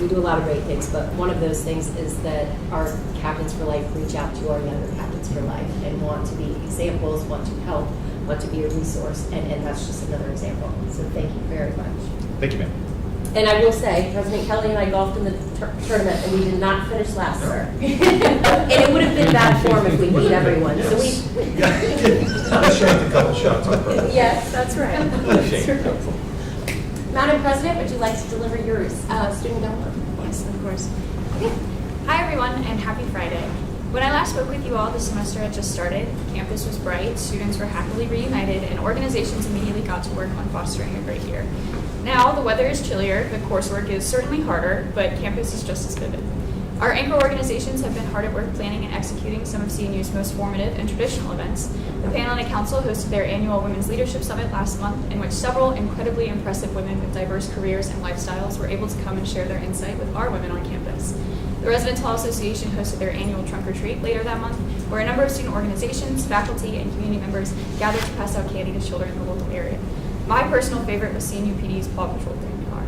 do a lot of great things, but one of those things is that our Captains for Life reach out to our younger Captains for Life and want to be examples, want to help, want to be a resource, and that's just another example. So thank you very much. Thank you, ma'am. And I will say, President Kelly and I golfed in the tournament, and we did not finish last, sir. And it would have been bad form if we beat everyone. So we I shanked a couple shots on purpose. Yes, that's right. Madam President, would you like to deliver your student government? Yes, of course. Okay. Hi, everyone, and happy Friday. When I last spoke with you all, the semester had just started. Campus was bright, students were happily reunited, and organizations immediately got to work on fostering a great year. Now, the weather is chillier, the coursework is certainly harder, but campus is just as vivid. Our anchor organizations have been hard at work planning and executing some of CNU's most formative and traditional events. The Panhellenic Council hosted their annual Women's Leadership Summit last month, in which several incredibly impressive women with diverse careers and lifestyles were able to come and share their insight with our women on campus. The Residence Hall Association hosted their annual trunk or treat later that month, where a number of student organizations, faculty, and community members gathered to pass out candy to children in the local area. My personal favorite was CNU PD's Paw Patrol theme car.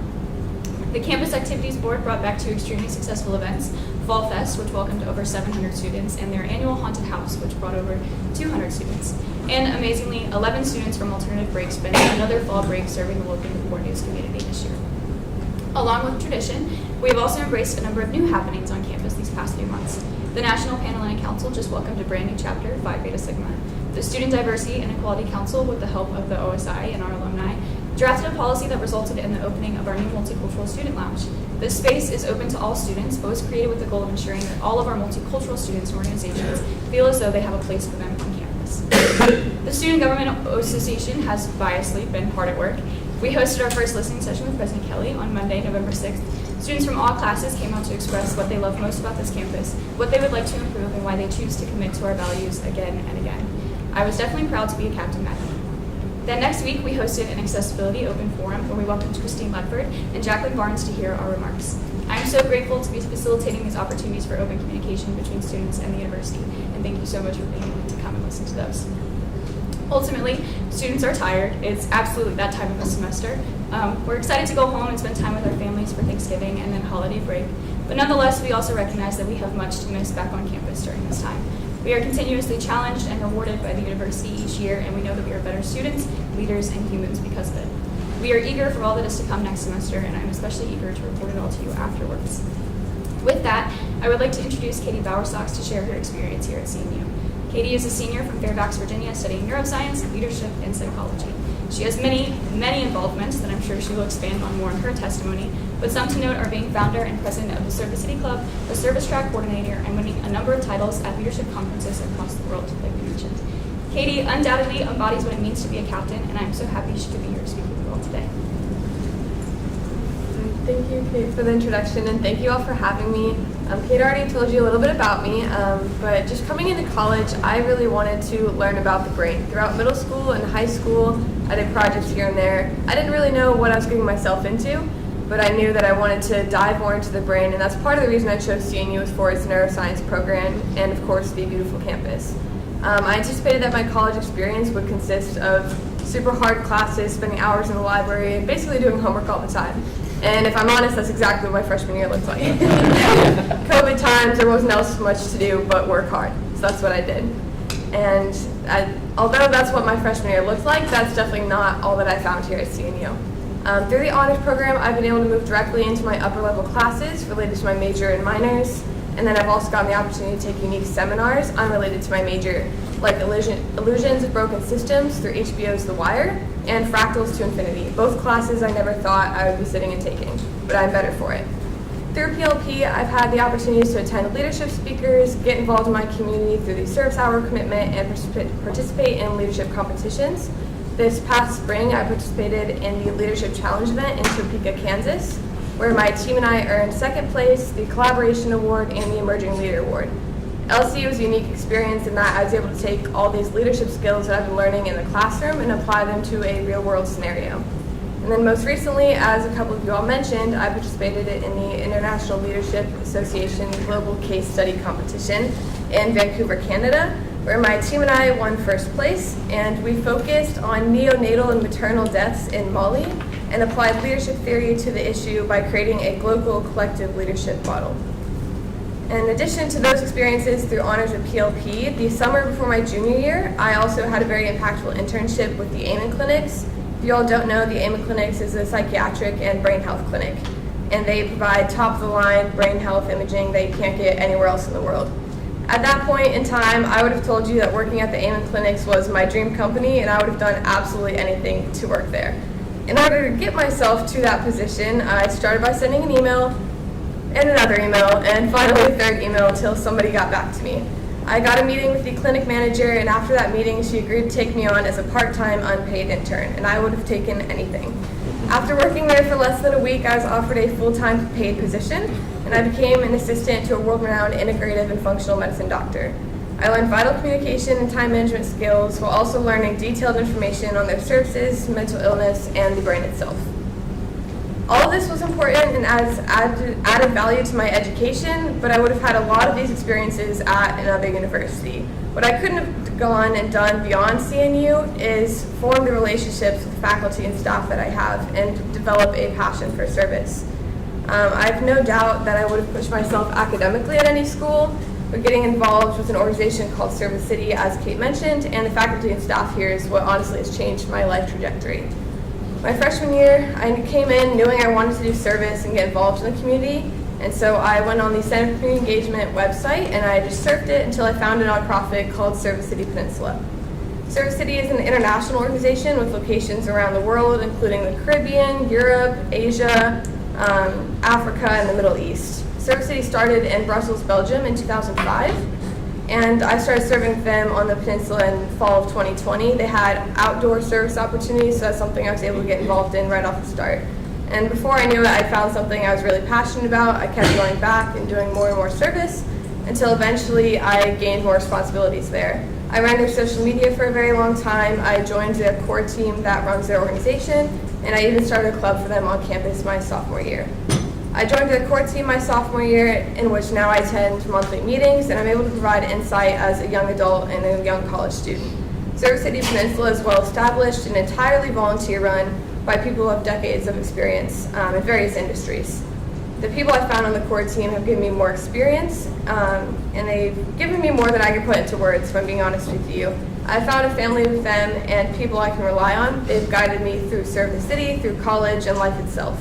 The Campus Activities Board brought back two extremely successful events, Fall Fest, which welcomed over 700 students, and their annual Haunted House, which brought over 200 students. And amazingly, 11 students from Alternative Break spent another fall break serving the local Newport News community this year. Along with tradition, we have also embraced a number of new happenings on campus these past few months. The National Panhellenic Council just welcomed a brand new chapter, Phi Beta Sigma. The Student Diversity and Equality Council, with the help of the OSI and our alumni, drafted a policy that resulted in the opening of our new multicultural student lounge. This space is open to all students, but was created with the goal of ensuring that all of our multicultural students and organizations feel as though they have a place for them on campus. The Student Government Association has biasly been hard at work. We hosted our first listening session with President Kelly on Monday, November 6th. Students from all classes came out to express what they love most about this campus, what they would like to improve, and why they choose to commit to our values again and again. I was definitely proud to be a captain that night. Then next week, we hosted an accessibility open forum where we welcomed Christine Ledford and Jacqueline Barnes to hear our remarks. I am so grateful to be facilitating these opportunities for open communication between students and the university, and thank you so much for being willing to come and listen to those. Ultimately, students are tired. It's absolutely that time of the semester. We're excited to go home and spend time with our families for Thanksgiving and then holiday break, but nonetheless, we also recognize that we have much to miss back on campus during this time. We are continuously challenged and rewarded by the university each year, and we know that we are better students, leaders, and humans because of it. We are eager for all that is to come next semester, and I'm especially eager to report it all to you afterwards. With that, I would like to introduce Katie Bowersox to share her experience here at CNU. Katie is a senior from Fairfax, Virginia, studying neuroscience, leadership, and psychology. She has many, many involvements that I'm sure she will expand on more in her testimony, but some to note are being founder and president of the Service City Club, a service track coordinator, and winning a number of titles at leadership conferences across the world, like we mentioned. Katie undoubtedly embodies what it means to be a captain, and I'm so happy she could be here to speak with you all today. Thank you, Kate, for the introduction, and thank you all for having me. Kate already told you a little bit about me, but just coming into college, I really wanted to learn about the brain. Throughout middle school and high school, I did projects here and there. I didn't really know what I was getting myself into, but I knew that I wanted to dive more into the brain, and that's part of the reason I chose CNU was for its neuroscience program and, of course, the beautiful campus. I anticipated that my college experience would consist of super hard classes, spending hours in the library, and basically doing homework all the time. And if I'm honest, that's exactly what my freshman year looked like. COVID times, there wasn't else much to do but work hard. So that's what I did. And although that's what my freshman year looked like, that's definitely not all that I found here at CNU. Through the honors program, I've been able to move directly into my upper level classes related to my major and minors. And then I've also gotten the opportunity to take unique seminars unrelated to my major, like Illusions of Broken Systems through HBO's The Wire and Fractals to Infinity. Both classes I never thought I would be sitting and taking, but I'm better for it. Through PLP, I've had the opportunities to attend leadership speakers, get involved in my community through the service hour commitment, and participate in leadership competitions. This past spring, I participated in the Leadership Challenge event in Topeka, Kansas, where my team and I earned second place, the Collaboration Award, and the Emerging Leader Award. LC was a unique experience in that I was able to take all these leadership skills that I've been learning in the classroom and apply them to a real-world scenario. And then most recently, as a couple of you all mentioned, I participated in the International Leadership Association Global Case Study Competition in Vancouver, Canada, where my team and I won first place, and we focused on neonatal and maternal deaths in Mali and applied leadership theory to the issue by creating a global collective leadership model. In addition to those experiences through honors at PLP, the summer before my junior year, I also had a very impactful internship with the Amen Clinics. If you all don't know, the Amen Clinics is a psychiatric and brain health clinic, and they provide top-of-the-line brain health imaging that you can't get anywhere else in the world. At that point in time, I would have told you that working at the Amen Clinics was my dream company, and I would have done absolutely anything to work there. In order to get myself to that position, I started by sending an email, and another email, and finally a third email until somebody got back to me. I got a meeting with the clinic manager, and after that meeting, she agreed to take me on as a part-time unpaid intern, and I would have taken anything. After working there for less than a week, I was offered a full-time paid position, and I became an assistant to a world-renowned integrative and functional medicine doctor. I learned vital communication and time management skills while also learning detailed information on their services, mental illness, and the brain itself. All of this was important and added value to my education, but I would have had a lot of these experiences at another university. What I couldn't have gone and done beyond CNU is form the relationships with faculty and staff that I have and develop a passion for service. I have no doubt that I would have pushed myself academically at any school, but getting involved with an organization called Service City, as Kate mentioned, and the faculty and staff here is what honestly has changed my life trajectory. My freshman year, I came in knowing I wanted to do service and get involved in the community, and so I went on the Center for Community Engagement website and I just surfed it until I found a nonprofit called Service City Peninsula. Service City is an international organization with locations around the world, including the Caribbean, Europe, Asia, Africa, and the Middle East. Service City started in Brussels, Belgium in 2005. And I started serving them on the peninsula in fall of 2020. They had outdoor service opportunities, so that's something I was able to get involved in right off the start. And before I knew it, I found something I was really passionate about. I kept going back and doing more and more service until eventually I gained more responsibilities there. I ran their social media for a very long time. I joined their core team that runs their organization, and I even started a club for them on campus my sophomore year. I joined the core team my sophomore year, in which now I attend monthly meetings, and I'm able to provide insight as a young adult and a young college student. Service City Peninsula is well established and entirely volunteer run by people who have decades of experience in various industries. The people I found on the core team have given me more experience, and they've given me more than I can put into words, if I'm being honest with you. I found a family with them and people I can rely on. They've guided me through Service City, through college, and life itself.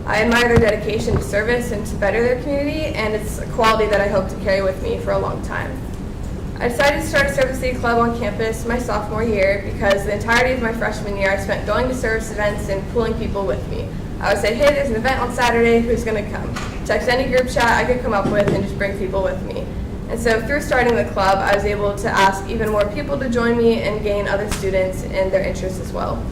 I admire their dedication to service and to better their community, and it's a quality that I hope to carry with me for a long time. I decided to start a Service City Club on campus my sophomore year because the entirety of my freshman year I spent going to service events and pulling people with me. I would say, hey, there's an event on Saturday, who's going to come? Text any group chat I could come up with and just bring people with me. And so through starting the club, I was able to ask even more people to join me and gain other students and their interests as well.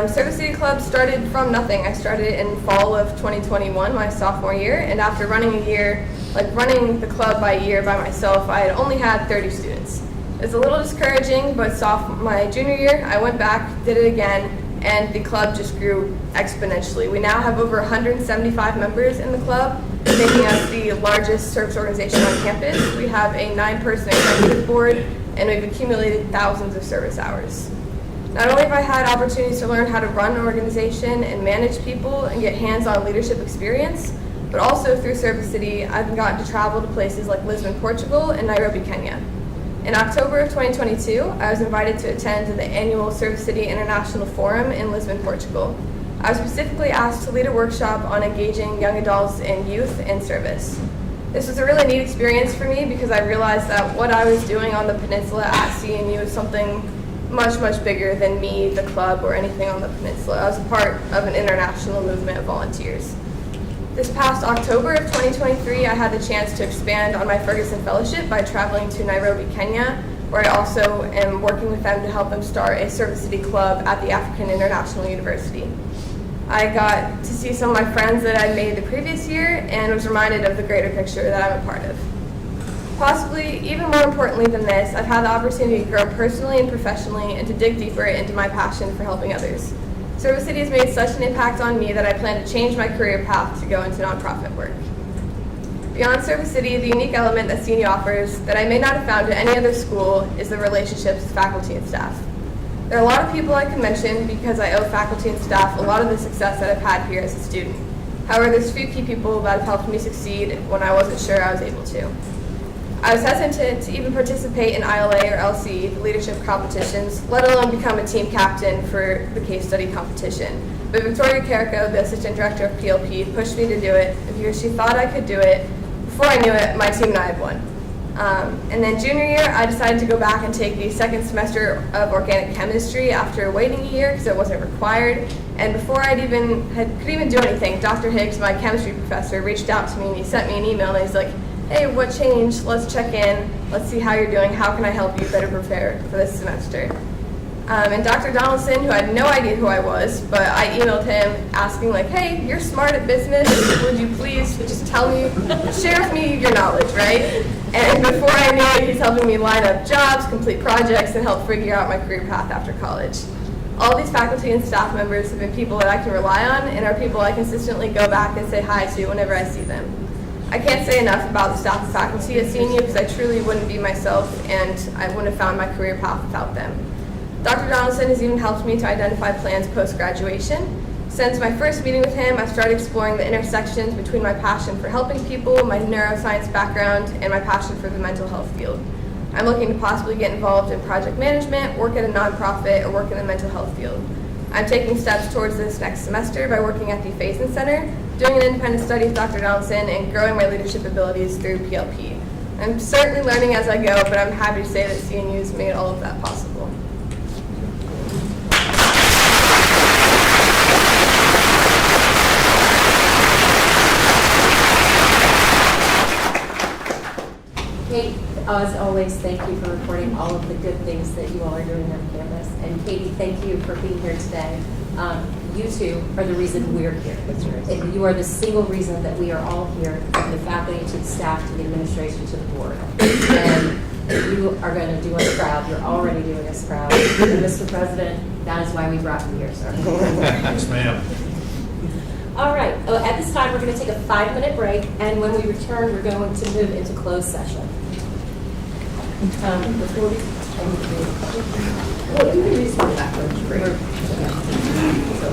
Service City Club started from nothing. I started in fall of 2021, my sophomore year, and after running a year, running the club by year by myself, I had only had 30 students. It was a little discouraging, but my junior year, I went back, did it again, and the club just grew exponentially. We now have over 175 members in the club, making us the largest service organization on campus. We have a 9-person executive board, and we've accumulated thousands of service hours. Not only have I had opportunities to learn how to run an organization and manage people and get hands-on leadership experience, but also through Service City, I've gotten to travel to places like Lisbon, Portugal, and Nairobi, Kenya. In October of 2022, I was invited to attend the annual Service City International Forum in Lisbon, Portugal. I was specifically asked to lead a workshop on engaging young adults in youth and service. This was a really neat experience for me because I realized that what I was doing on the peninsula at CNU was something much, much bigger than me, the club, or anything on the peninsula. I was a part of an international movement of volunteers. This past October of 2023, I had the chance to expand on my Ferguson Fellowship by traveling to Nairobi, Kenya, where I also am working with them to help them start a Service City Club at the African International University. I got to see some of my friends that I'd made the previous year and was reminded of the greater picture that I'm a part of. Possibly even more importantly than this, I've had the opportunity to grow personally and professionally and to dig deeper into my passion for helping others. Service City has made such an impact on me that I plan to change my career path to go into nonprofit work. Beyond Service City, the unique element that CNU offers that I may not have found at any other school is the relationships with faculty and staff. There are a lot of people I can mention because I owe faculty and staff a lot of the success that I've had here as a student. However, there's a few key people that have helped me succeed when I wasn't sure I was able to. I was hesitant to even participate in ILA or LC, the leadership competitions, let alone become a team captain for the case study competition. But Victoria Carrico, the assistant director of PLP, pushed me to do it because she thought I could do it. Before I knew it, my team and I had won. And then junior year, I decided to go back and take the second semester of organic chemistry after waiting a year because it wasn't required. And before I could even do anything, Dr. Higgs, my chemistry professor, reached out to me and he sent me an email and he's like, "Hey, what changed? Let's check in. Let's see how you're doing. How can I help you better prepare for this semester?" And Dr. Donaldson, who had no idea who I was, but I emailed him asking like, "Hey, you're smart at business. Would you please just share with me your knowledge, right?" And before I knew it, he's helping me line up jobs, complete projects, and help figure out my career path after college. All these faculty and staff members have been people that I can rely on and are people I consistently go back and say hi to whenever I see them. I can't say enough about the staff and faculty at CNU because I truly wouldn't be myself and I wouldn't have found my career path without them. Dr. Donaldson has even helped me to identify plans post-graduation. Since my first meeting with him, I've started exploring the intersections between my passion for helping people, my neuroscience background, and my passion for the mental health field. I'm looking to possibly get involved in project management, work at a nonprofit, or work in the mental health field. I'm taking steps towards this next semester by working at the Faison Center, doing an independent study with Dr. Donaldson, and growing my leadership abilities through PLP. I'm certainly learning as I go, but I'm happy to say that CNU has made all of that possible. Kate, as always, thank you for reporting all of the good things that you all are doing on campus. And Katie, thank you for being here today. You two are the reason we're here. And you are the single reason that we are all here, from the faculty to the staff to the administration to the board. And you are going to do us proud. You're already doing us proud. And Mr. President, that is why we brought you here, sir. Yes, ma'am. All right, at this time, we're going to take a 5-minute break, and when we return, we're going to move into closed session. Before we, well, you can read some backwards. So,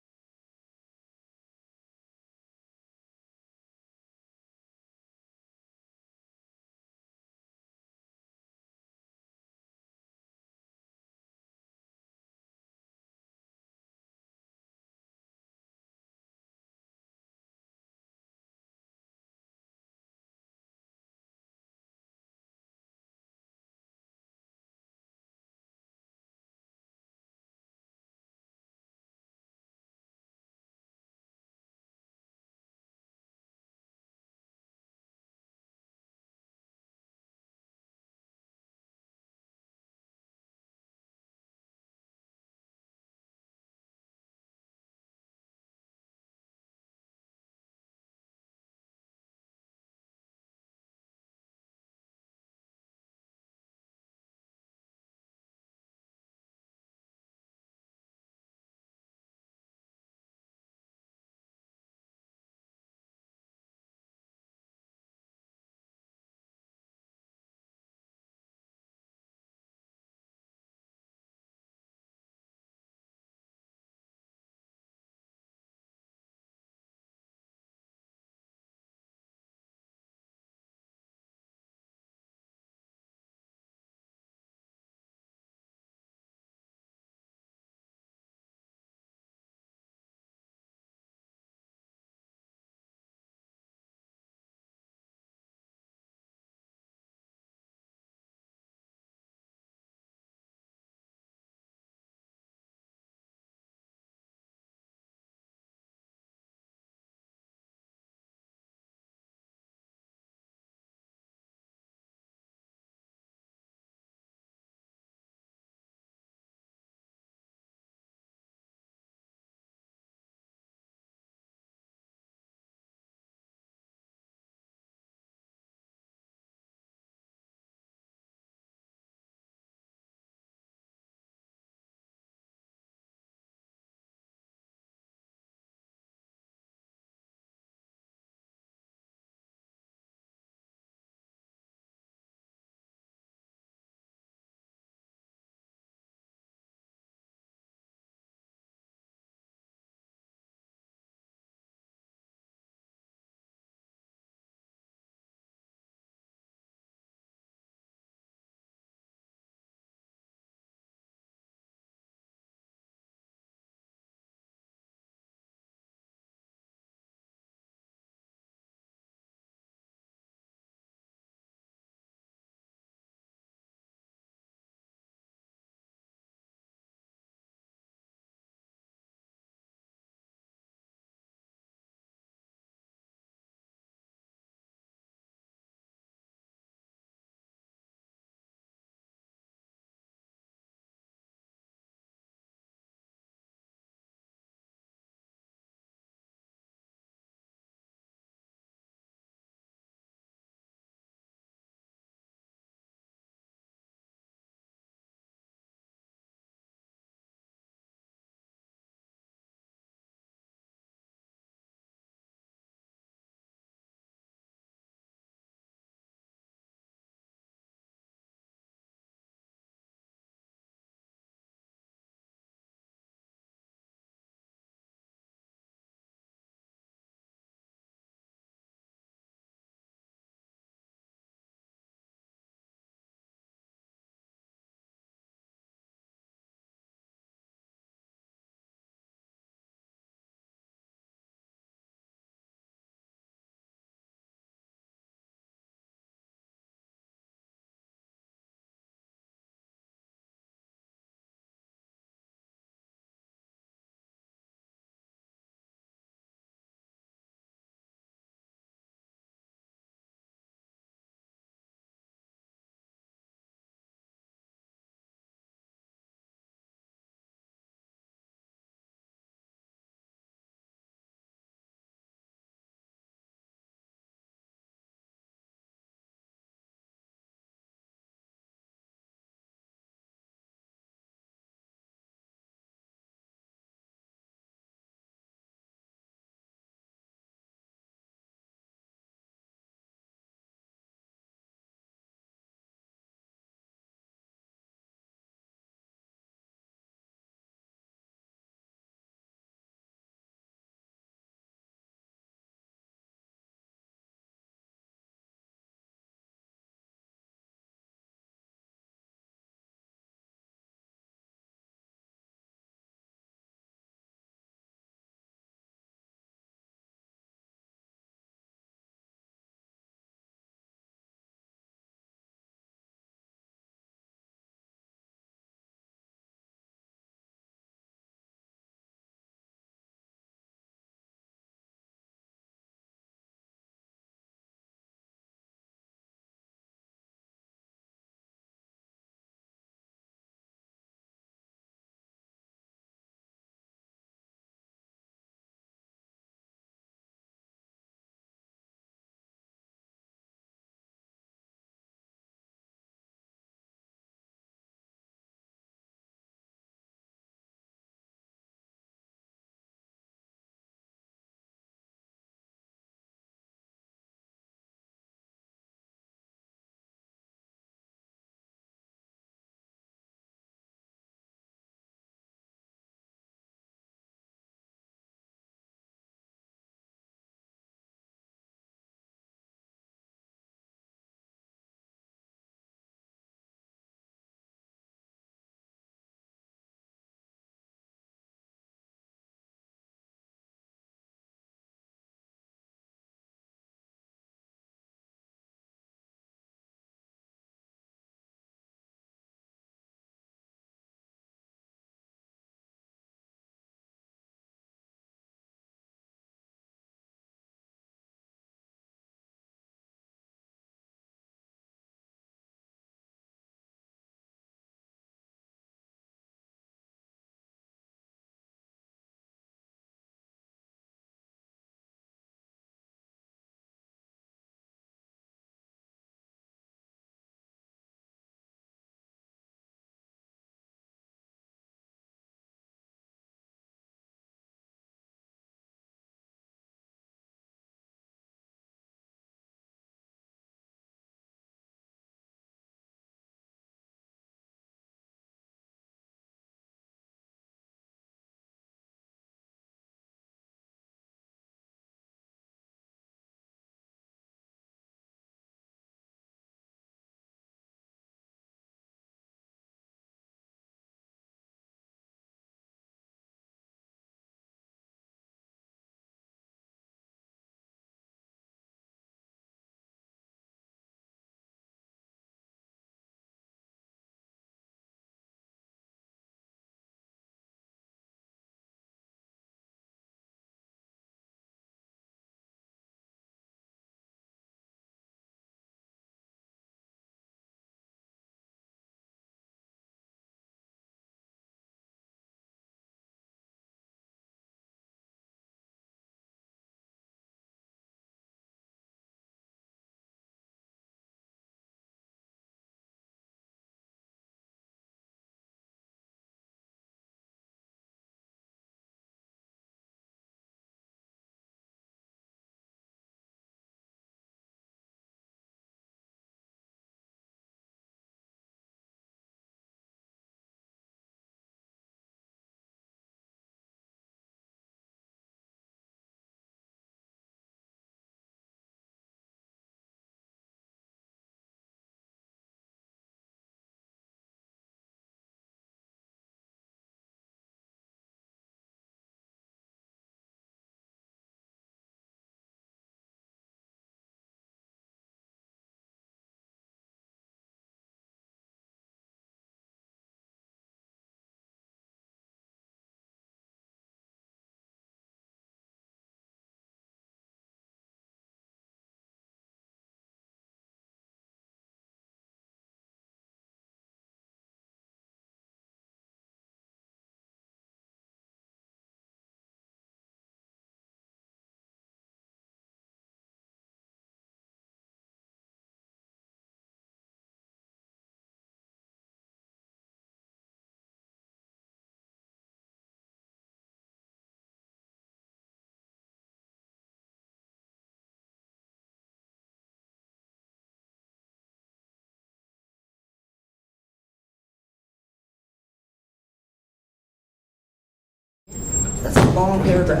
long paragraph.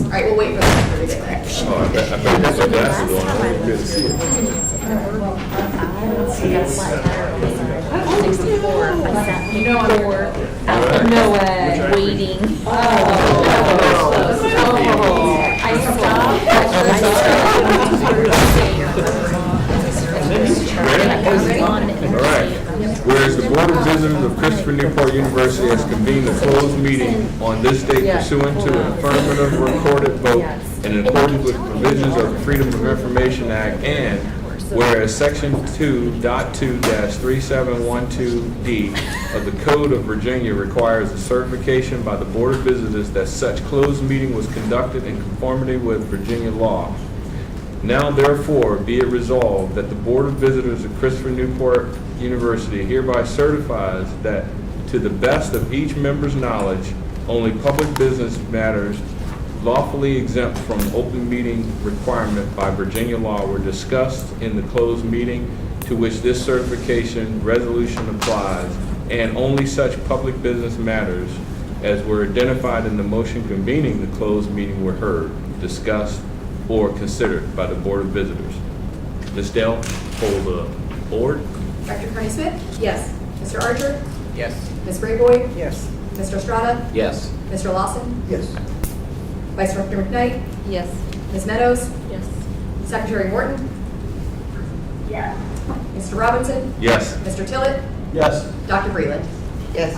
All right, we'll wait for the record to get back. Oh, I bet that's what glasses on. I didn't get to see it. No way. Waiting. All right. Whereas the Board of Visitors of Christopher Newport University has convened a closed meeting on this date pursuant to an affirmative recorded vote and in accordance with the provisions of the Freedom of Information Act, and whereas Section 2.2-3712D of the Code of Virginia requires a certification by the Board of Visitors that such closed meeting was conducted in conformity with Virginia law. Now therefore be it resolved that the Board of Visitors of Christopher Newport University hereby certifies that to the best of each member's knowledge, only public business matters lawfully exempt from open meeting requirement by Virginia law were discussed in the closed meeting to which this certification resolution applies, and only such public business matters as were identified in the motion convening the closed meeting were heard, discussed, or considered by the Board of Visitors. Ms. Dell, poll the board. Dr. Kearney Smith? Yes. Mr. Archer? Yes. Ms. Brayboy? Yes. Mr. Estrada? Yes. Mr. Lawson? Yes. Vice Director McKnight? Yes. Ms. Meadows? Yes. Secretary Morton? Yes. Mr. Robinson? Yes. Mr. Tillett? Yes. Dr. Breland? Yes.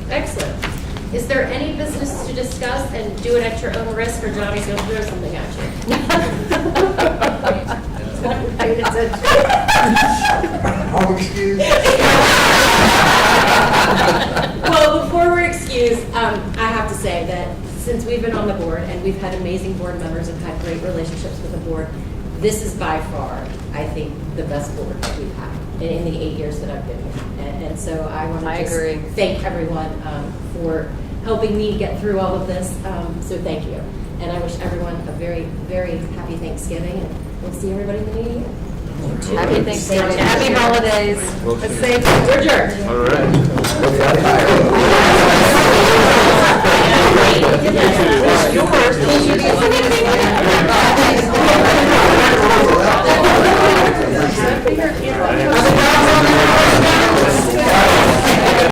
Excellent. Is there any business to discuss, and do it at your own risk, or Johnny's going to throw something at you? Home excuse. Well, before we're excused, I have to say that since we've been on the board, and we've had amazing board members and had great relationships with the board, this is by far, I think, the best board that we've had in the 8 years that I've been here. And so I want to I just agree. thank everyone for helping me get through all of this. So thank you. And I wish everyone a very, very happy Thanksgiving, and we'll see everybody in the new year. Happy Thanksgiving. Happy holidays. Well, Let's say, we're adjourned. All right.